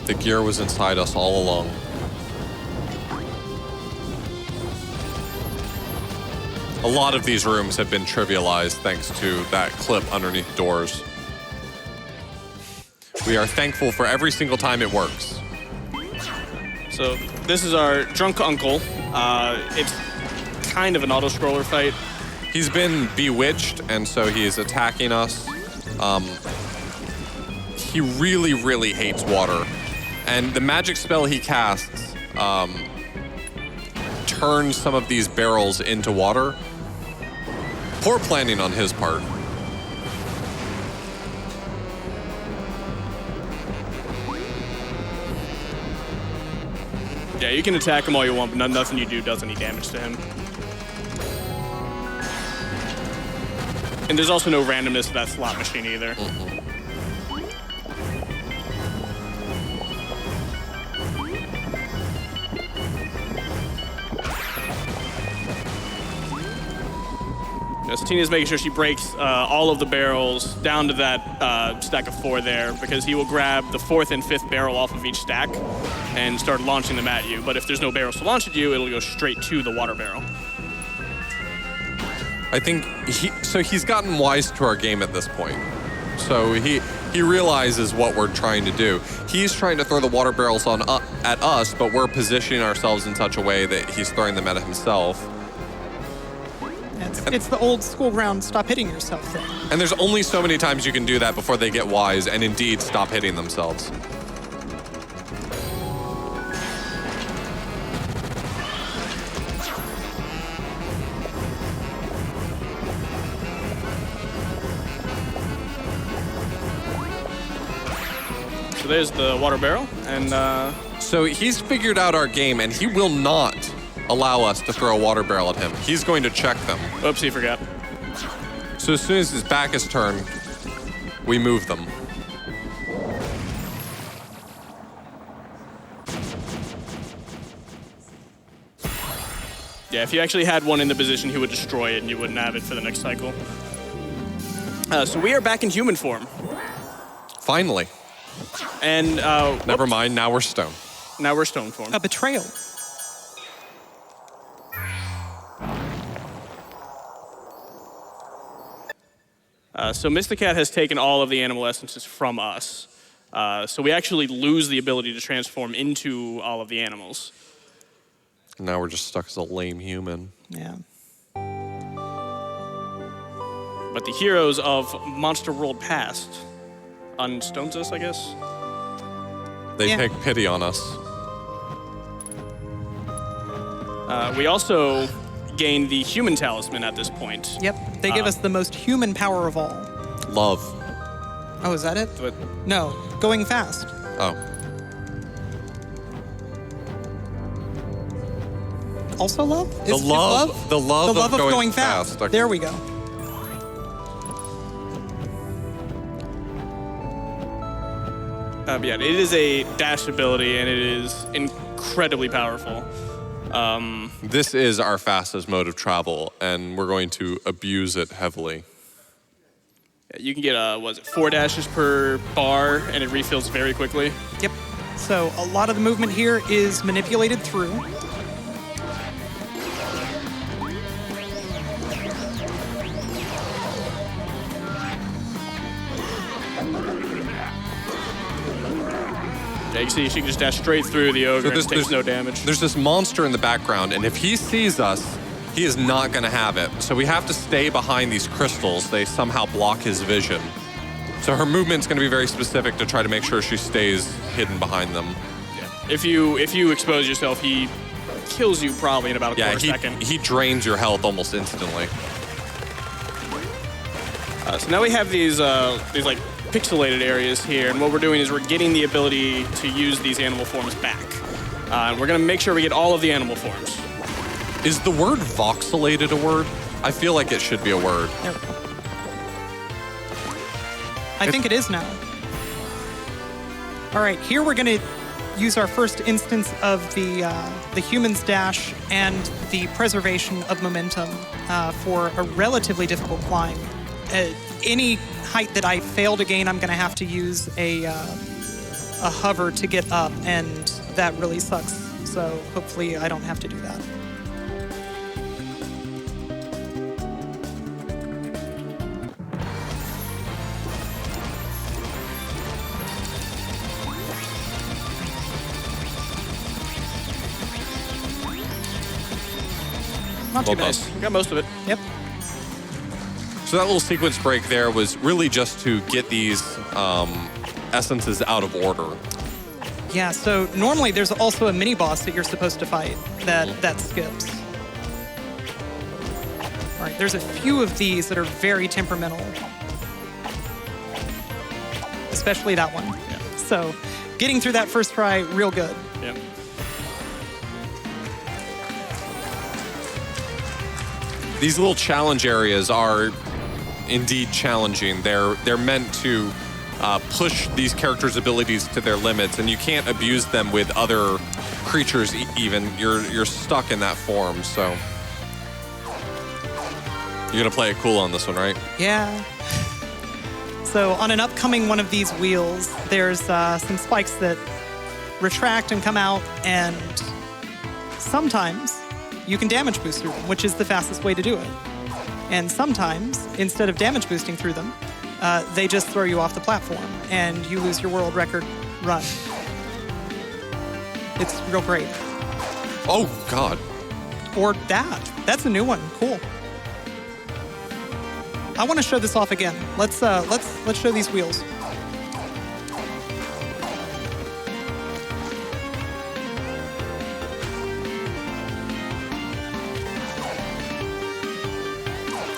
The gear was inside us all along. A lot of these rooms have been trivialized thanks to that clip underneath doors. We are thankful for every single time it works. So this is our drunk uncle. It's kind of an auto-scroller fight. He's been bewitched, and so he is attacking us. He really, really hates water. And the magic spell he casts turns some of these barrels into water. Poor planning on his part. Yeah, you can attack him all you want, but nothing you do does any damage to him. And there's also no randomness to that slot machine either. So Tina's making sure she breaks all of the barrels down to that stack of 4 there, because he will grab the 4th and 5th barrel off of each stack and start launching them at you. But if there's no barrels to launch at you, it'll go straight to the water barrel. I think he's gotten wise to our game at this point. So he realizes what we're trying to do. He's trying to throw the water barrels at us, but we're positioning ourselves in such a way that he's throwing them at himself. It's the old school ground stop hitting yourself thing. And there's only so many times you can do that before they get wise and indeed stop hitting themselves. so there's the water barrel, and So he's figured out our game, and he will not allow us to throw a water barrel at him. He's going to check them. oopsie, forgot. So as soon as his back is turned, we move them. Yeah, if you actually had one in the position, he would destroy it, and you wouldn't have it for the next cycle. So we are back in human form, Finally. and Never mind, now we're stone. now we're stone form. A betrayal. So Mysticat has taken all of the animal essences from us. So we actually lose the ability to transform into all of the animals. Now we're just stuck as a lame human. Yeah. But the heroes of Monster World Past unstones us, I guess. They Yeah. take pity on us. We also gain the human talisman at this point. Yep. They give us the most human power of all. Love. Oh, is that it? But No. Going fast. Oh. Also love? The love of going fast. fast. Okay. There we go. yeah, it is a dash ability, and it is incredibly powerful. This is our fastest mode of travel, and we're going to abuse it heavily. You can get, 4 dashes per bar, and it refills very quickly. Yep. So a lot of the movement here is manipulated through. Yeah, you can see she can just dash straight through the ogre and takes no damage. There's this monster in the background, and if he sees us, he is not going to have it. So we have to stay behind these crystals. They somehow block his vision. So her movement's going to be very specific to try to make sure she stays hidden behind them. Yeah. If you expose yourself, he kills you probably in about a quarter second. He drains your health almost instantly. So now we have these like pixelated areas here, and what we're doing is we're getting the ability to use these animal forms back. And we're going to make sure we get all of the animal forms. Is the word voxelated a word? I feel like it should be a word. There we go. I think it is now. All right, here we're going to use our first instance of the human's dash and the preservation of momentum for a relatively difficult climb. Any height that I fail to gain, I'm going to have to use a hover to get up, and that really sucks. So hopefully I don't have to do that. Not too Well bad. done. Got most of it. Yep. So that little sequence break there was really just to get these essences out of order. Yeah, so normally there's also a mini boss that you're supposed to fight that skips. All right, there's a few of these that are very temperamental. Especially that one. Yeah. So getting through that first try, real good. Yep. These little challenge areas are indeed challenging. They're meant to push these characters' abilities to their limits, and you can't abuse them with other creatures even. You're stuck in that form, so. You're gonna play it cool on this one, right? Yeah. So on an upcoming one of these wheels, there's some spikes that retract and come out, and sometimes you can damage boost through them, which is the fastest way to do it. And sometimes, instead of damage boosting through them, they just throw you off the platform, and you lose your world record run. It's real great. Oh God. Or that. That's a new one. Cool. I want to show this off again. Let's show these wheels.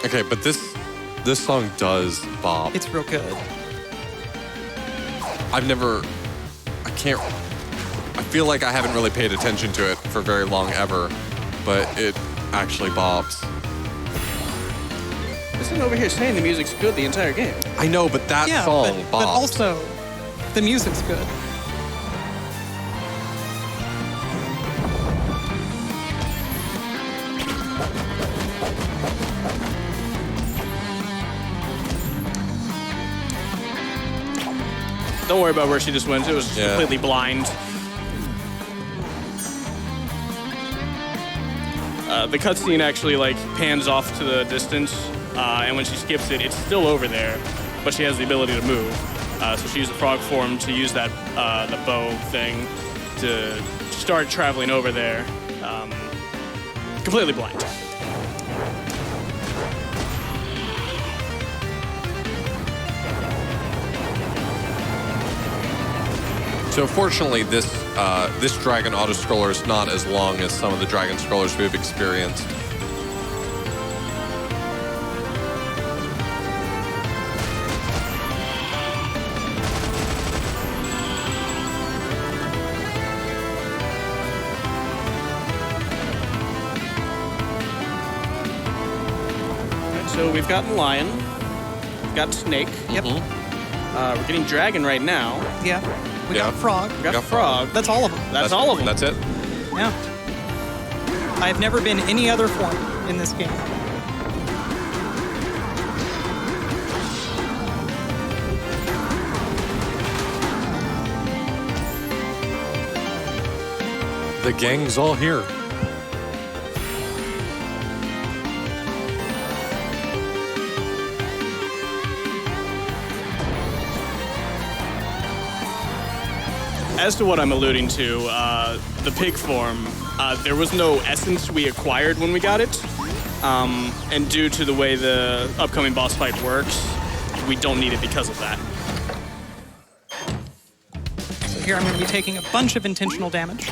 Okay, but this song does bop. It's real good. I've never I feel like I haven't really paid attention to it for very long ever, but it actually bobs. Isn't over here saying the music's good the entire game? I know, but that Yeah, song but bobs. also, the music's good. Don't worry about where she just went. It was just completely blind. The cutscene actually like pans off to the distance, and when she skips it, it's still over there, but she has the ability to move. So she used the frog form to use that the bow thing to start traveling over there, completely blind. So fortunately, this dragon auto-scroller is not as long as some of the dragon scrollers we've experienced. So we've gotten lion, we've got snake. Yep. We're getting dragon right now. Yeah. We got frog. We got frog. That's all of them. That's all of them. That's it. Yeah. I've never been any other form in this game. The gang's all here. As to what I'm alluding to, the pig form, there was no essence we acquired when we got it. And due to the way the upcoming boss fight works, we don't need it because of that. So here I'm going to be taking a bunch of intentional damage.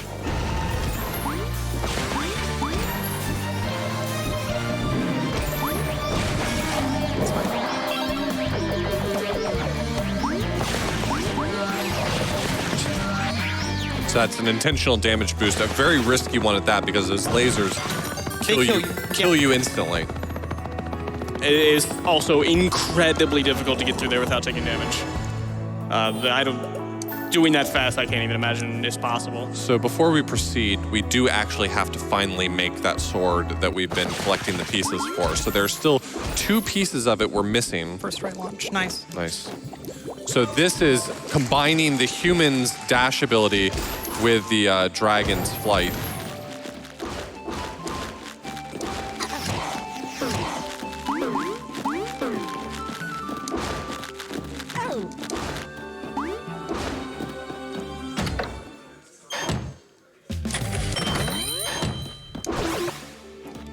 So that's an intentional damage boost, a very risky one at that because those lasers kill you instantly. It is also incredibly difficult to get through there without taking damage. Doing that fast, I can't even imagine is possible. So before we proceed, we do actually have to finally make that sword that we've been collecting the pieces for. So there's still 2 pieces of it we're missing. First right launch. Nice. Nice. So this is combining the human's dash ability with the dragon's flight.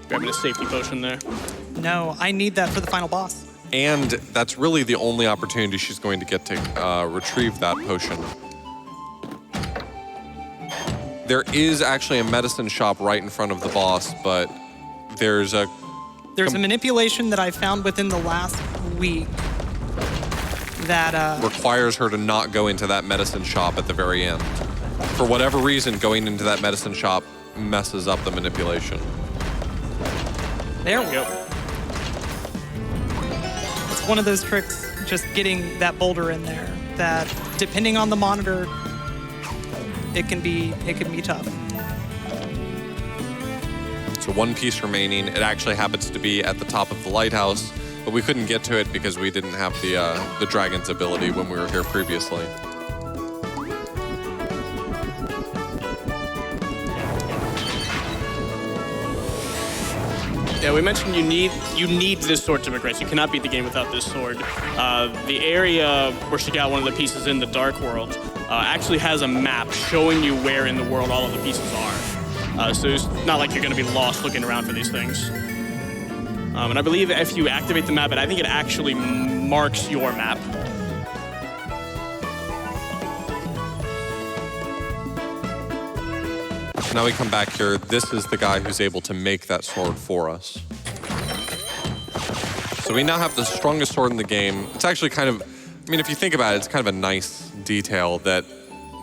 Grabbing a safety potion there. No, I need that for the final boss. And that's really the only opportunity she's going to get to retrieve that potion. There is actually a medicine shop right in front of the boss, but there's a manipulation that I found within the last week that requires her to not go into that medicine shop at the very end. For whatever reason, going into that medicine shop messes up the manipulation. There we go. It's one of those tricks, just getting that boulder in there, that depending on the monitor, it can be tough. So 1 piece remaining. It actually happens to be at the top of the lighthouse, but we couldn't get to it because we didn't have the dragon's ability when we were here previously. Yeah, we mentioned you need this sword to progress. You cannot beat the game without this sword. The area where she got one of the pieces in the Dark World actually has a map showing you where in the world all of the pieces are. So it's not like you're going to be lost looking around for these things. And I believe if you activate the map, I think it actually marks your map. Now we come back here. This is the guy who's able to make that sword for us. So we now have the strongest sword in the game. It's actually kind of, I mean, if you think about it, it's kind of a nice detail that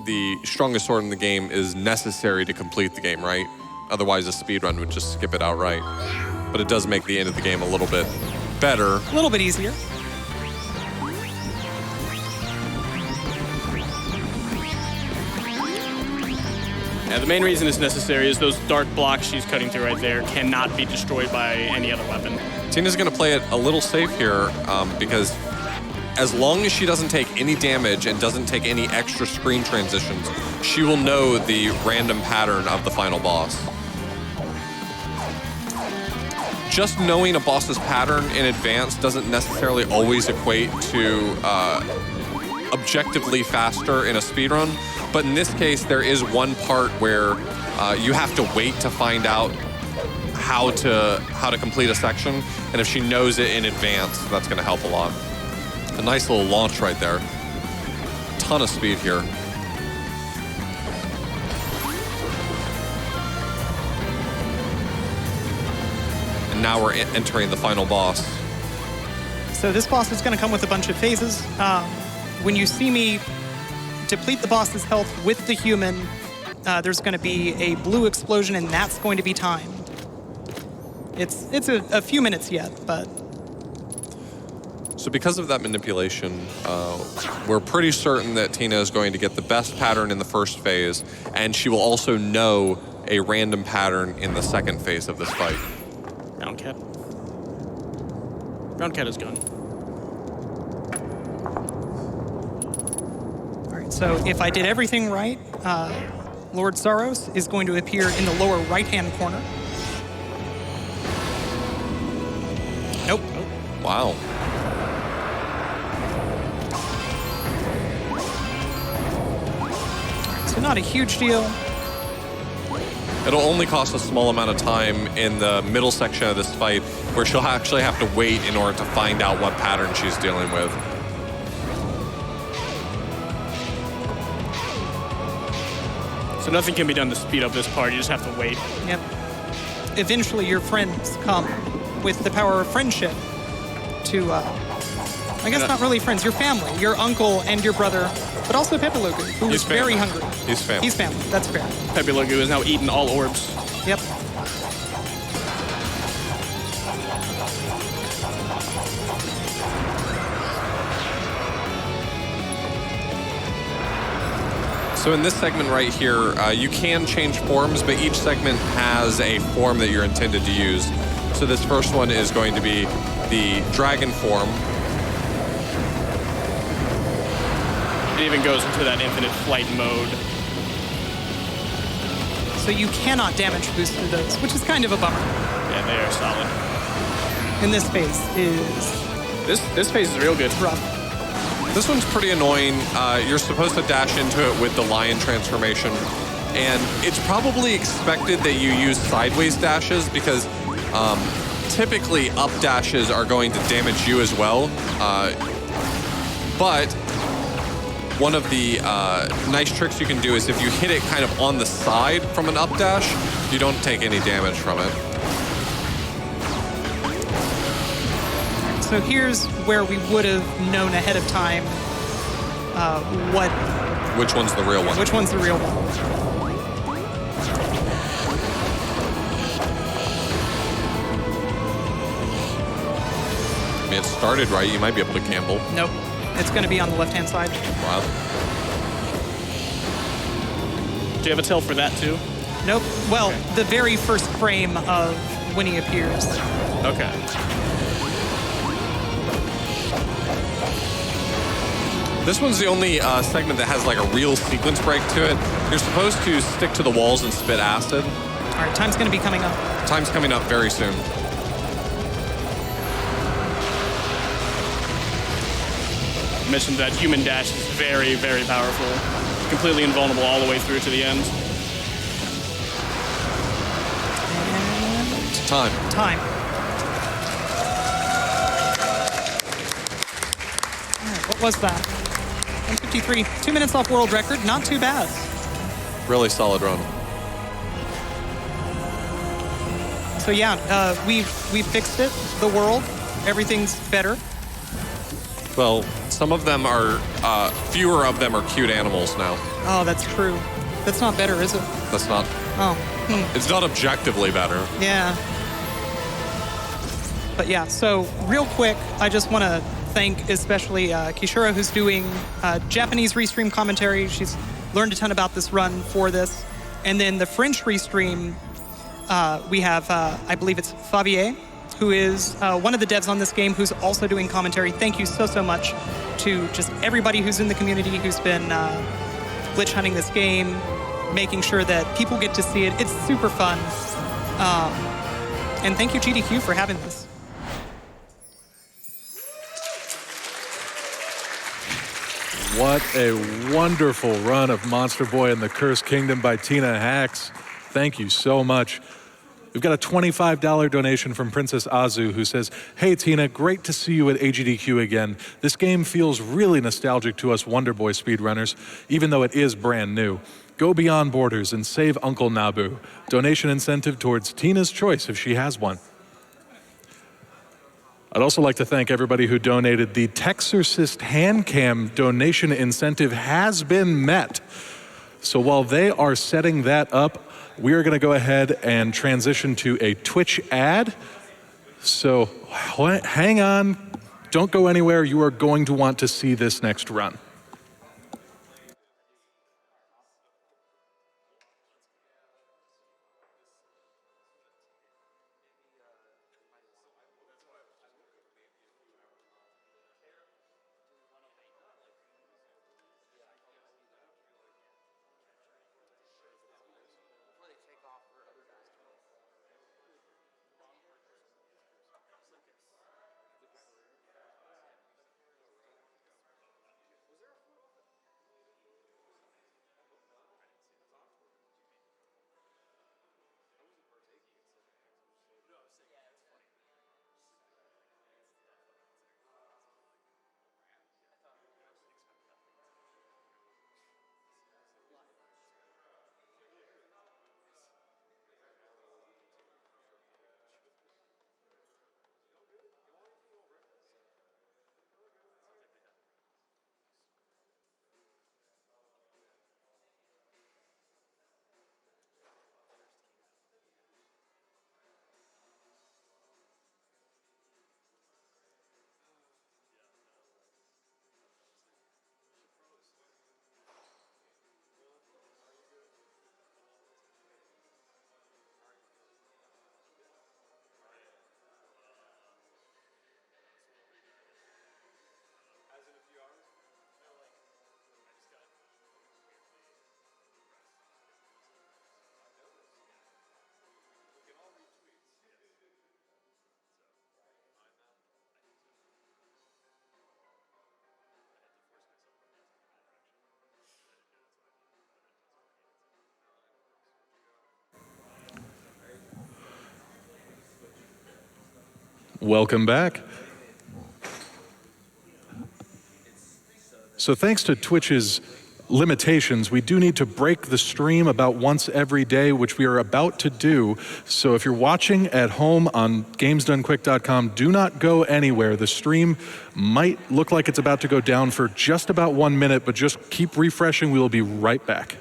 the strongest sword in the game is necessary to complete the game, right? Otherwise, a speedrun would just skip it outright. But it does make the end of the game a little bit better. A little bit easier. Yeah, the main reason it's necessary is those dark blocks she's cutting through right there cannot be destroyed by any other weapon. Tina's going to play it a little safe here because as long as she doesn't take any damage and doesn't take any extra screen transitions, she will know the random pattern of the final boss. Just knowing a boss's pattern in advance doesn't necessarily always equate to objectively faster in a speedrun, but in this case, there is one part where you have to wait to find out how to complete a section, and if she knows it in advance, that's going to help a lot. A nice little launch right there. Ton of speed here. And now we're entering the final boss. So this boss is going to come with a bunch of phases. When you see me deplete the boss's health with the human, there's going to be a blue explosion, and that's going to be timed. It's a few minutes yet, but... So because of that manipulation, we're pretty certain that Tina is going to get the best pattern in the first phase, and she will also know a random pattern in the second phase of this fight. Brown cat. Brown cat is gone. All right, so if I did everything right, Lord Zaros is going to appear in the lower right-hand corner. Nope. Wow. So not a huge deal. It'll only cost a small amount of time in the middle section of this fight where she'll actually have to wait in order to find out what pattern she's dealing with. So nothing can be done to speed up this part, you just have to wait. Yep. Eventually your friends come with the power of friendship to, I guess not really friends, your family, your uncle and your brother, but also Pepe Logu, who was very hungry. He's family. He's family, that's fair. Pepe Logu is now eating all orbs. Yep. So in this segment right here, you can change forms, but each segment has a form that you're intended to use. So this first one is going to be the dragon form. It even goes into that infinite flight mode. So you cannot damage boost through those, which is kind of a bummer. Yeah, they are solid. And this phase is This phase is real good. rough. This one's pretty annoying. You're supposed to dash into it with the lion transformation, and it's probably expected that you use sideways dashes because typically up dashes are going to damage you as well. But one of the nice tricks you can do is if you hit it kind of on the side from an up dash, you don't take any damage from it. So here's where we would have known ahead of time Which one's the real one? which one's the real one. I mean, it started right. You might be able to gamble. Nope. It's going to be on the left-hand side. Wow. Do you have a tell for that too? Nope. Well, the very first frame of when he appears. Okay. This one's the only segment that has like a real sequence break to it. You're supposed to stick to the walls and spit acid. All right, time's going to be coming up. Time's coming up very soon. I mentioned that human dash is very, very powerful. Completely invulnerable all the way through to the end. And Time. time. All right, what was that? 153. 2 minutes off world record. Not too bad. Really solid run. So yeah, we fixed it. The world, everything's better. Well, some of them are, fewer of them are cute animals now. Oh, that's true. That's not better, is it? That's not, Oh, it's not objectively better. yeah. But yeah, so real quick, I just want to thank especially Kishura, who's doing Japanese restream commentary. She's learned a ton about this run for this. And then the French restream, we have, I believe it's Favier, who is one of the devs on this game, who's also doing commentary. Thank you so much to just everybody who's in the community who's been glitch hunting this game, making sure that people get to see it. It's super fun. And thank you, GDQ, for having this. What a wonderful run of Monster Boy and the Cursed Kingdom by tinahacks. Thank you so much. We've got a $25 donation from Princess Azu, who says, "Hey Tina, great to see you at AGDQ again. This game feels really nostalgic to us Wonder Boy speedrunners, even though it is brand new. Go beyond borders and save Uncle Nabu. Donation incentive towards Tina's choice if she has one." I'd also like to thank everybody who donated. The Texorcist hand cam donation incentive has been met. So while they are setting that up, we are going to go ahead and transition to a Twitch ad. So hang on, don't go anywhere. You are going to want to see this next run. Welcome back. So thanks to Twitch's limitations, we do need to break the stream about once every day, which we are about to do. So if you're watching at home on gamesdonequick.com, do not go anywhere. The stream might look like it's about to go down for just about 1 minute, but just keep refreshing. We will be right back.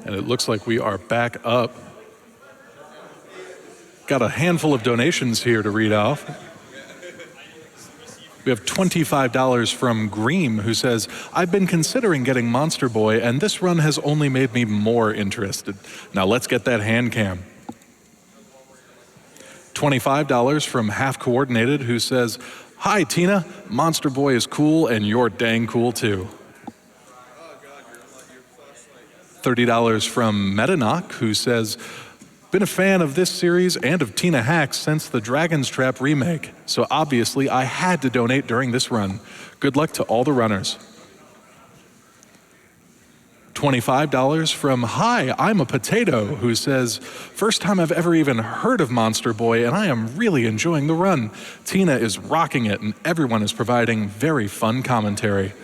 And it looks like we are back up. Got a handful of donations here to read off. We have $25 from Greem, who says, I've been considering getting Monster Boy, and this run has only made me more interested. Now let's get that hand cam. $25 from Half Coordinated, who says, Hi, Tina. Monster Boy is cool, and you're dang cool, too. $30 from Metanock, who says, been a fan of this series and of tinahacks since the Dragon's Trap remake, so obviously I had to donate during this run. Good luck to all the runners. $25 from Hi, I'm a Potato, who says, first time I've ever even heard of Monster Boy, and I am really enjoying the run. Tina is rocking it, and everyone is providing very fun commentary.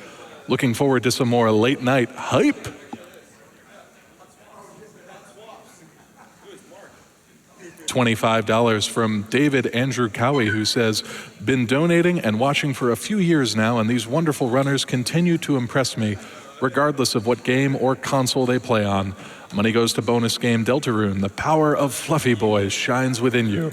Looking forward to some more late night hype. $25 from David Andrew Cowie, who says, been donating and watching for a few years now, and these wonderful runners continue to impress me, regardless of what game or console they play on. Money goes to bonus game Deltarune. The power of Fluffy Boys shines within you.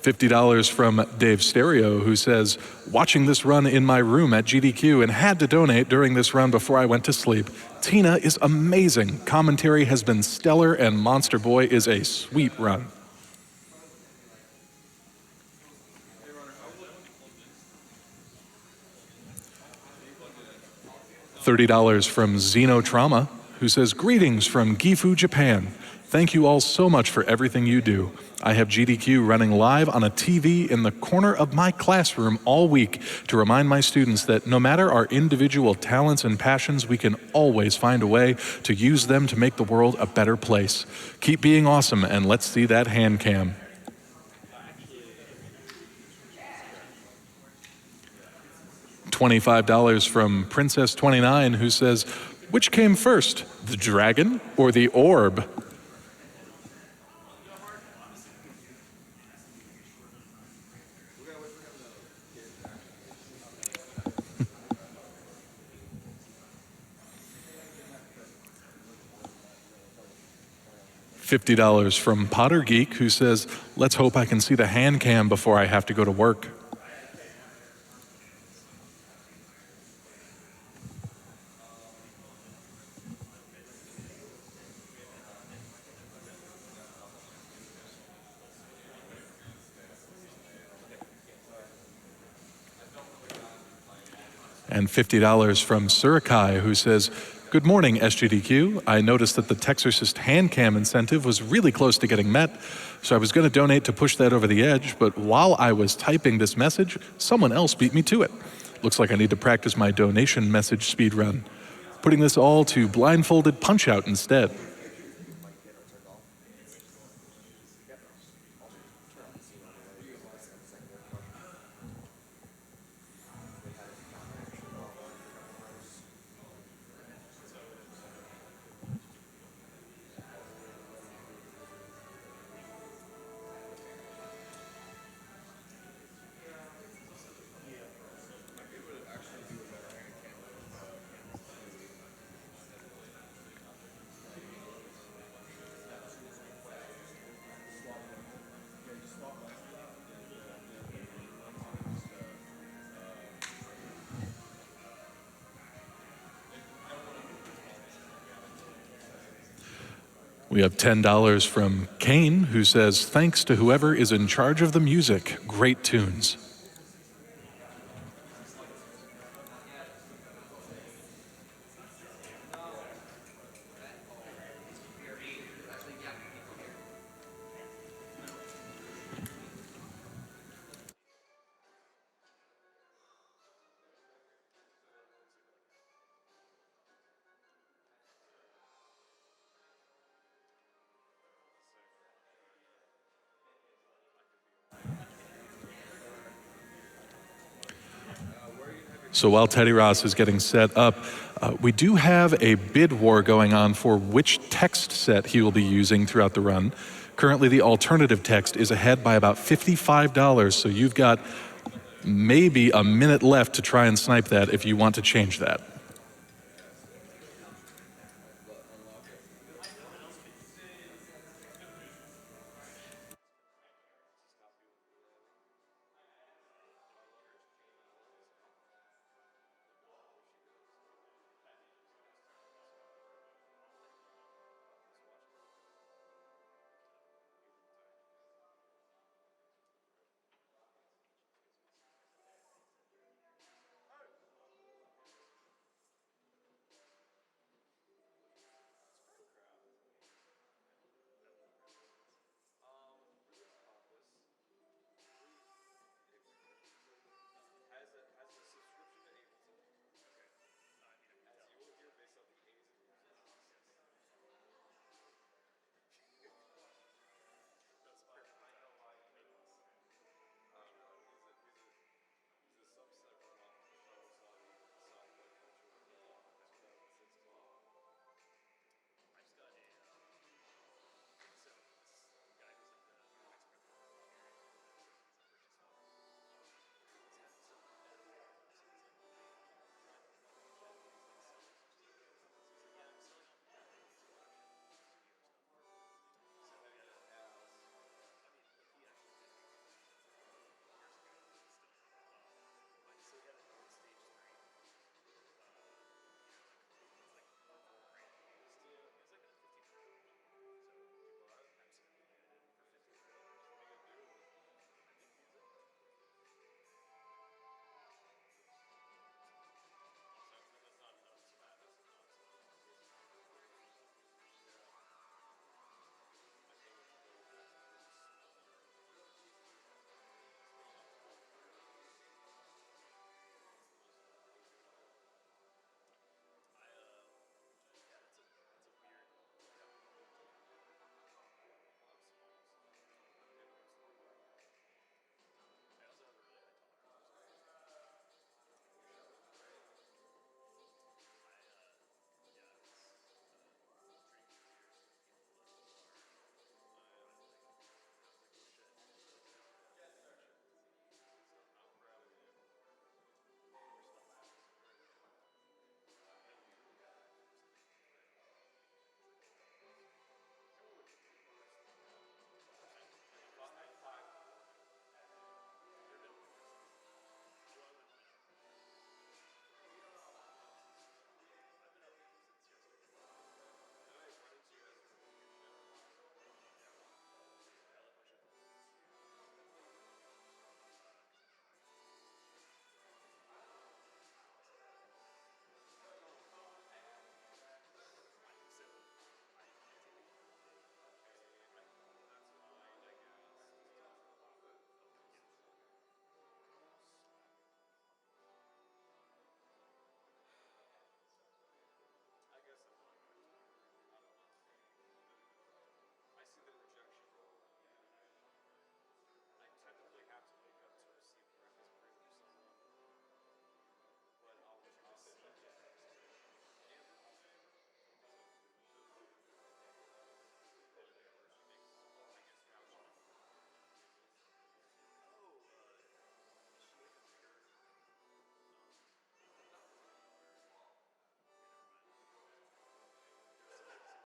$50 from Dave Stereo, who says, watching this run in my room at GDQ and had to donate during this run before I went to sleep. Tina is amazing. Commentary has been stellar, and Monster Boy is a sweet run. $30 from Xenotrauma, who says, greetings from Gifu, Japan. Thank you all so much for everything you do. I have GDQ running live on a TV in the corner of my classroom all week to remind my students that no matter our individual talents and passions, we can always find a way to use them to make the world a better place. Keep being awesome, and let's see that hand cam. $25 from Princess29, who says, which came first, the dragon or the orb? $50 from Potter Geek, who says, let's hope I can see the hand cam before I have to go to work. And $50 from Surakai, who says, good morning, SGDQ. I noticed that the Texorcist hand cam incentive was really close to getting met, so I was going to donate to push that over the edge, but while I was typing this message, someone else beat me to it. Looks like I need to practice my donation message speed run. Putting this all to blindfolded punch-out instead. We have $10 from Kane, who says, thanks to whoever is in charge of the music. Great tunes. So while Teddy Ross is getting set up, we do have a bid war going on for which text set he will be using throughout the run. Currently, the alternative text is ahead by about $55, so you've got maybe a minute left to try and snipe that if you want to change that.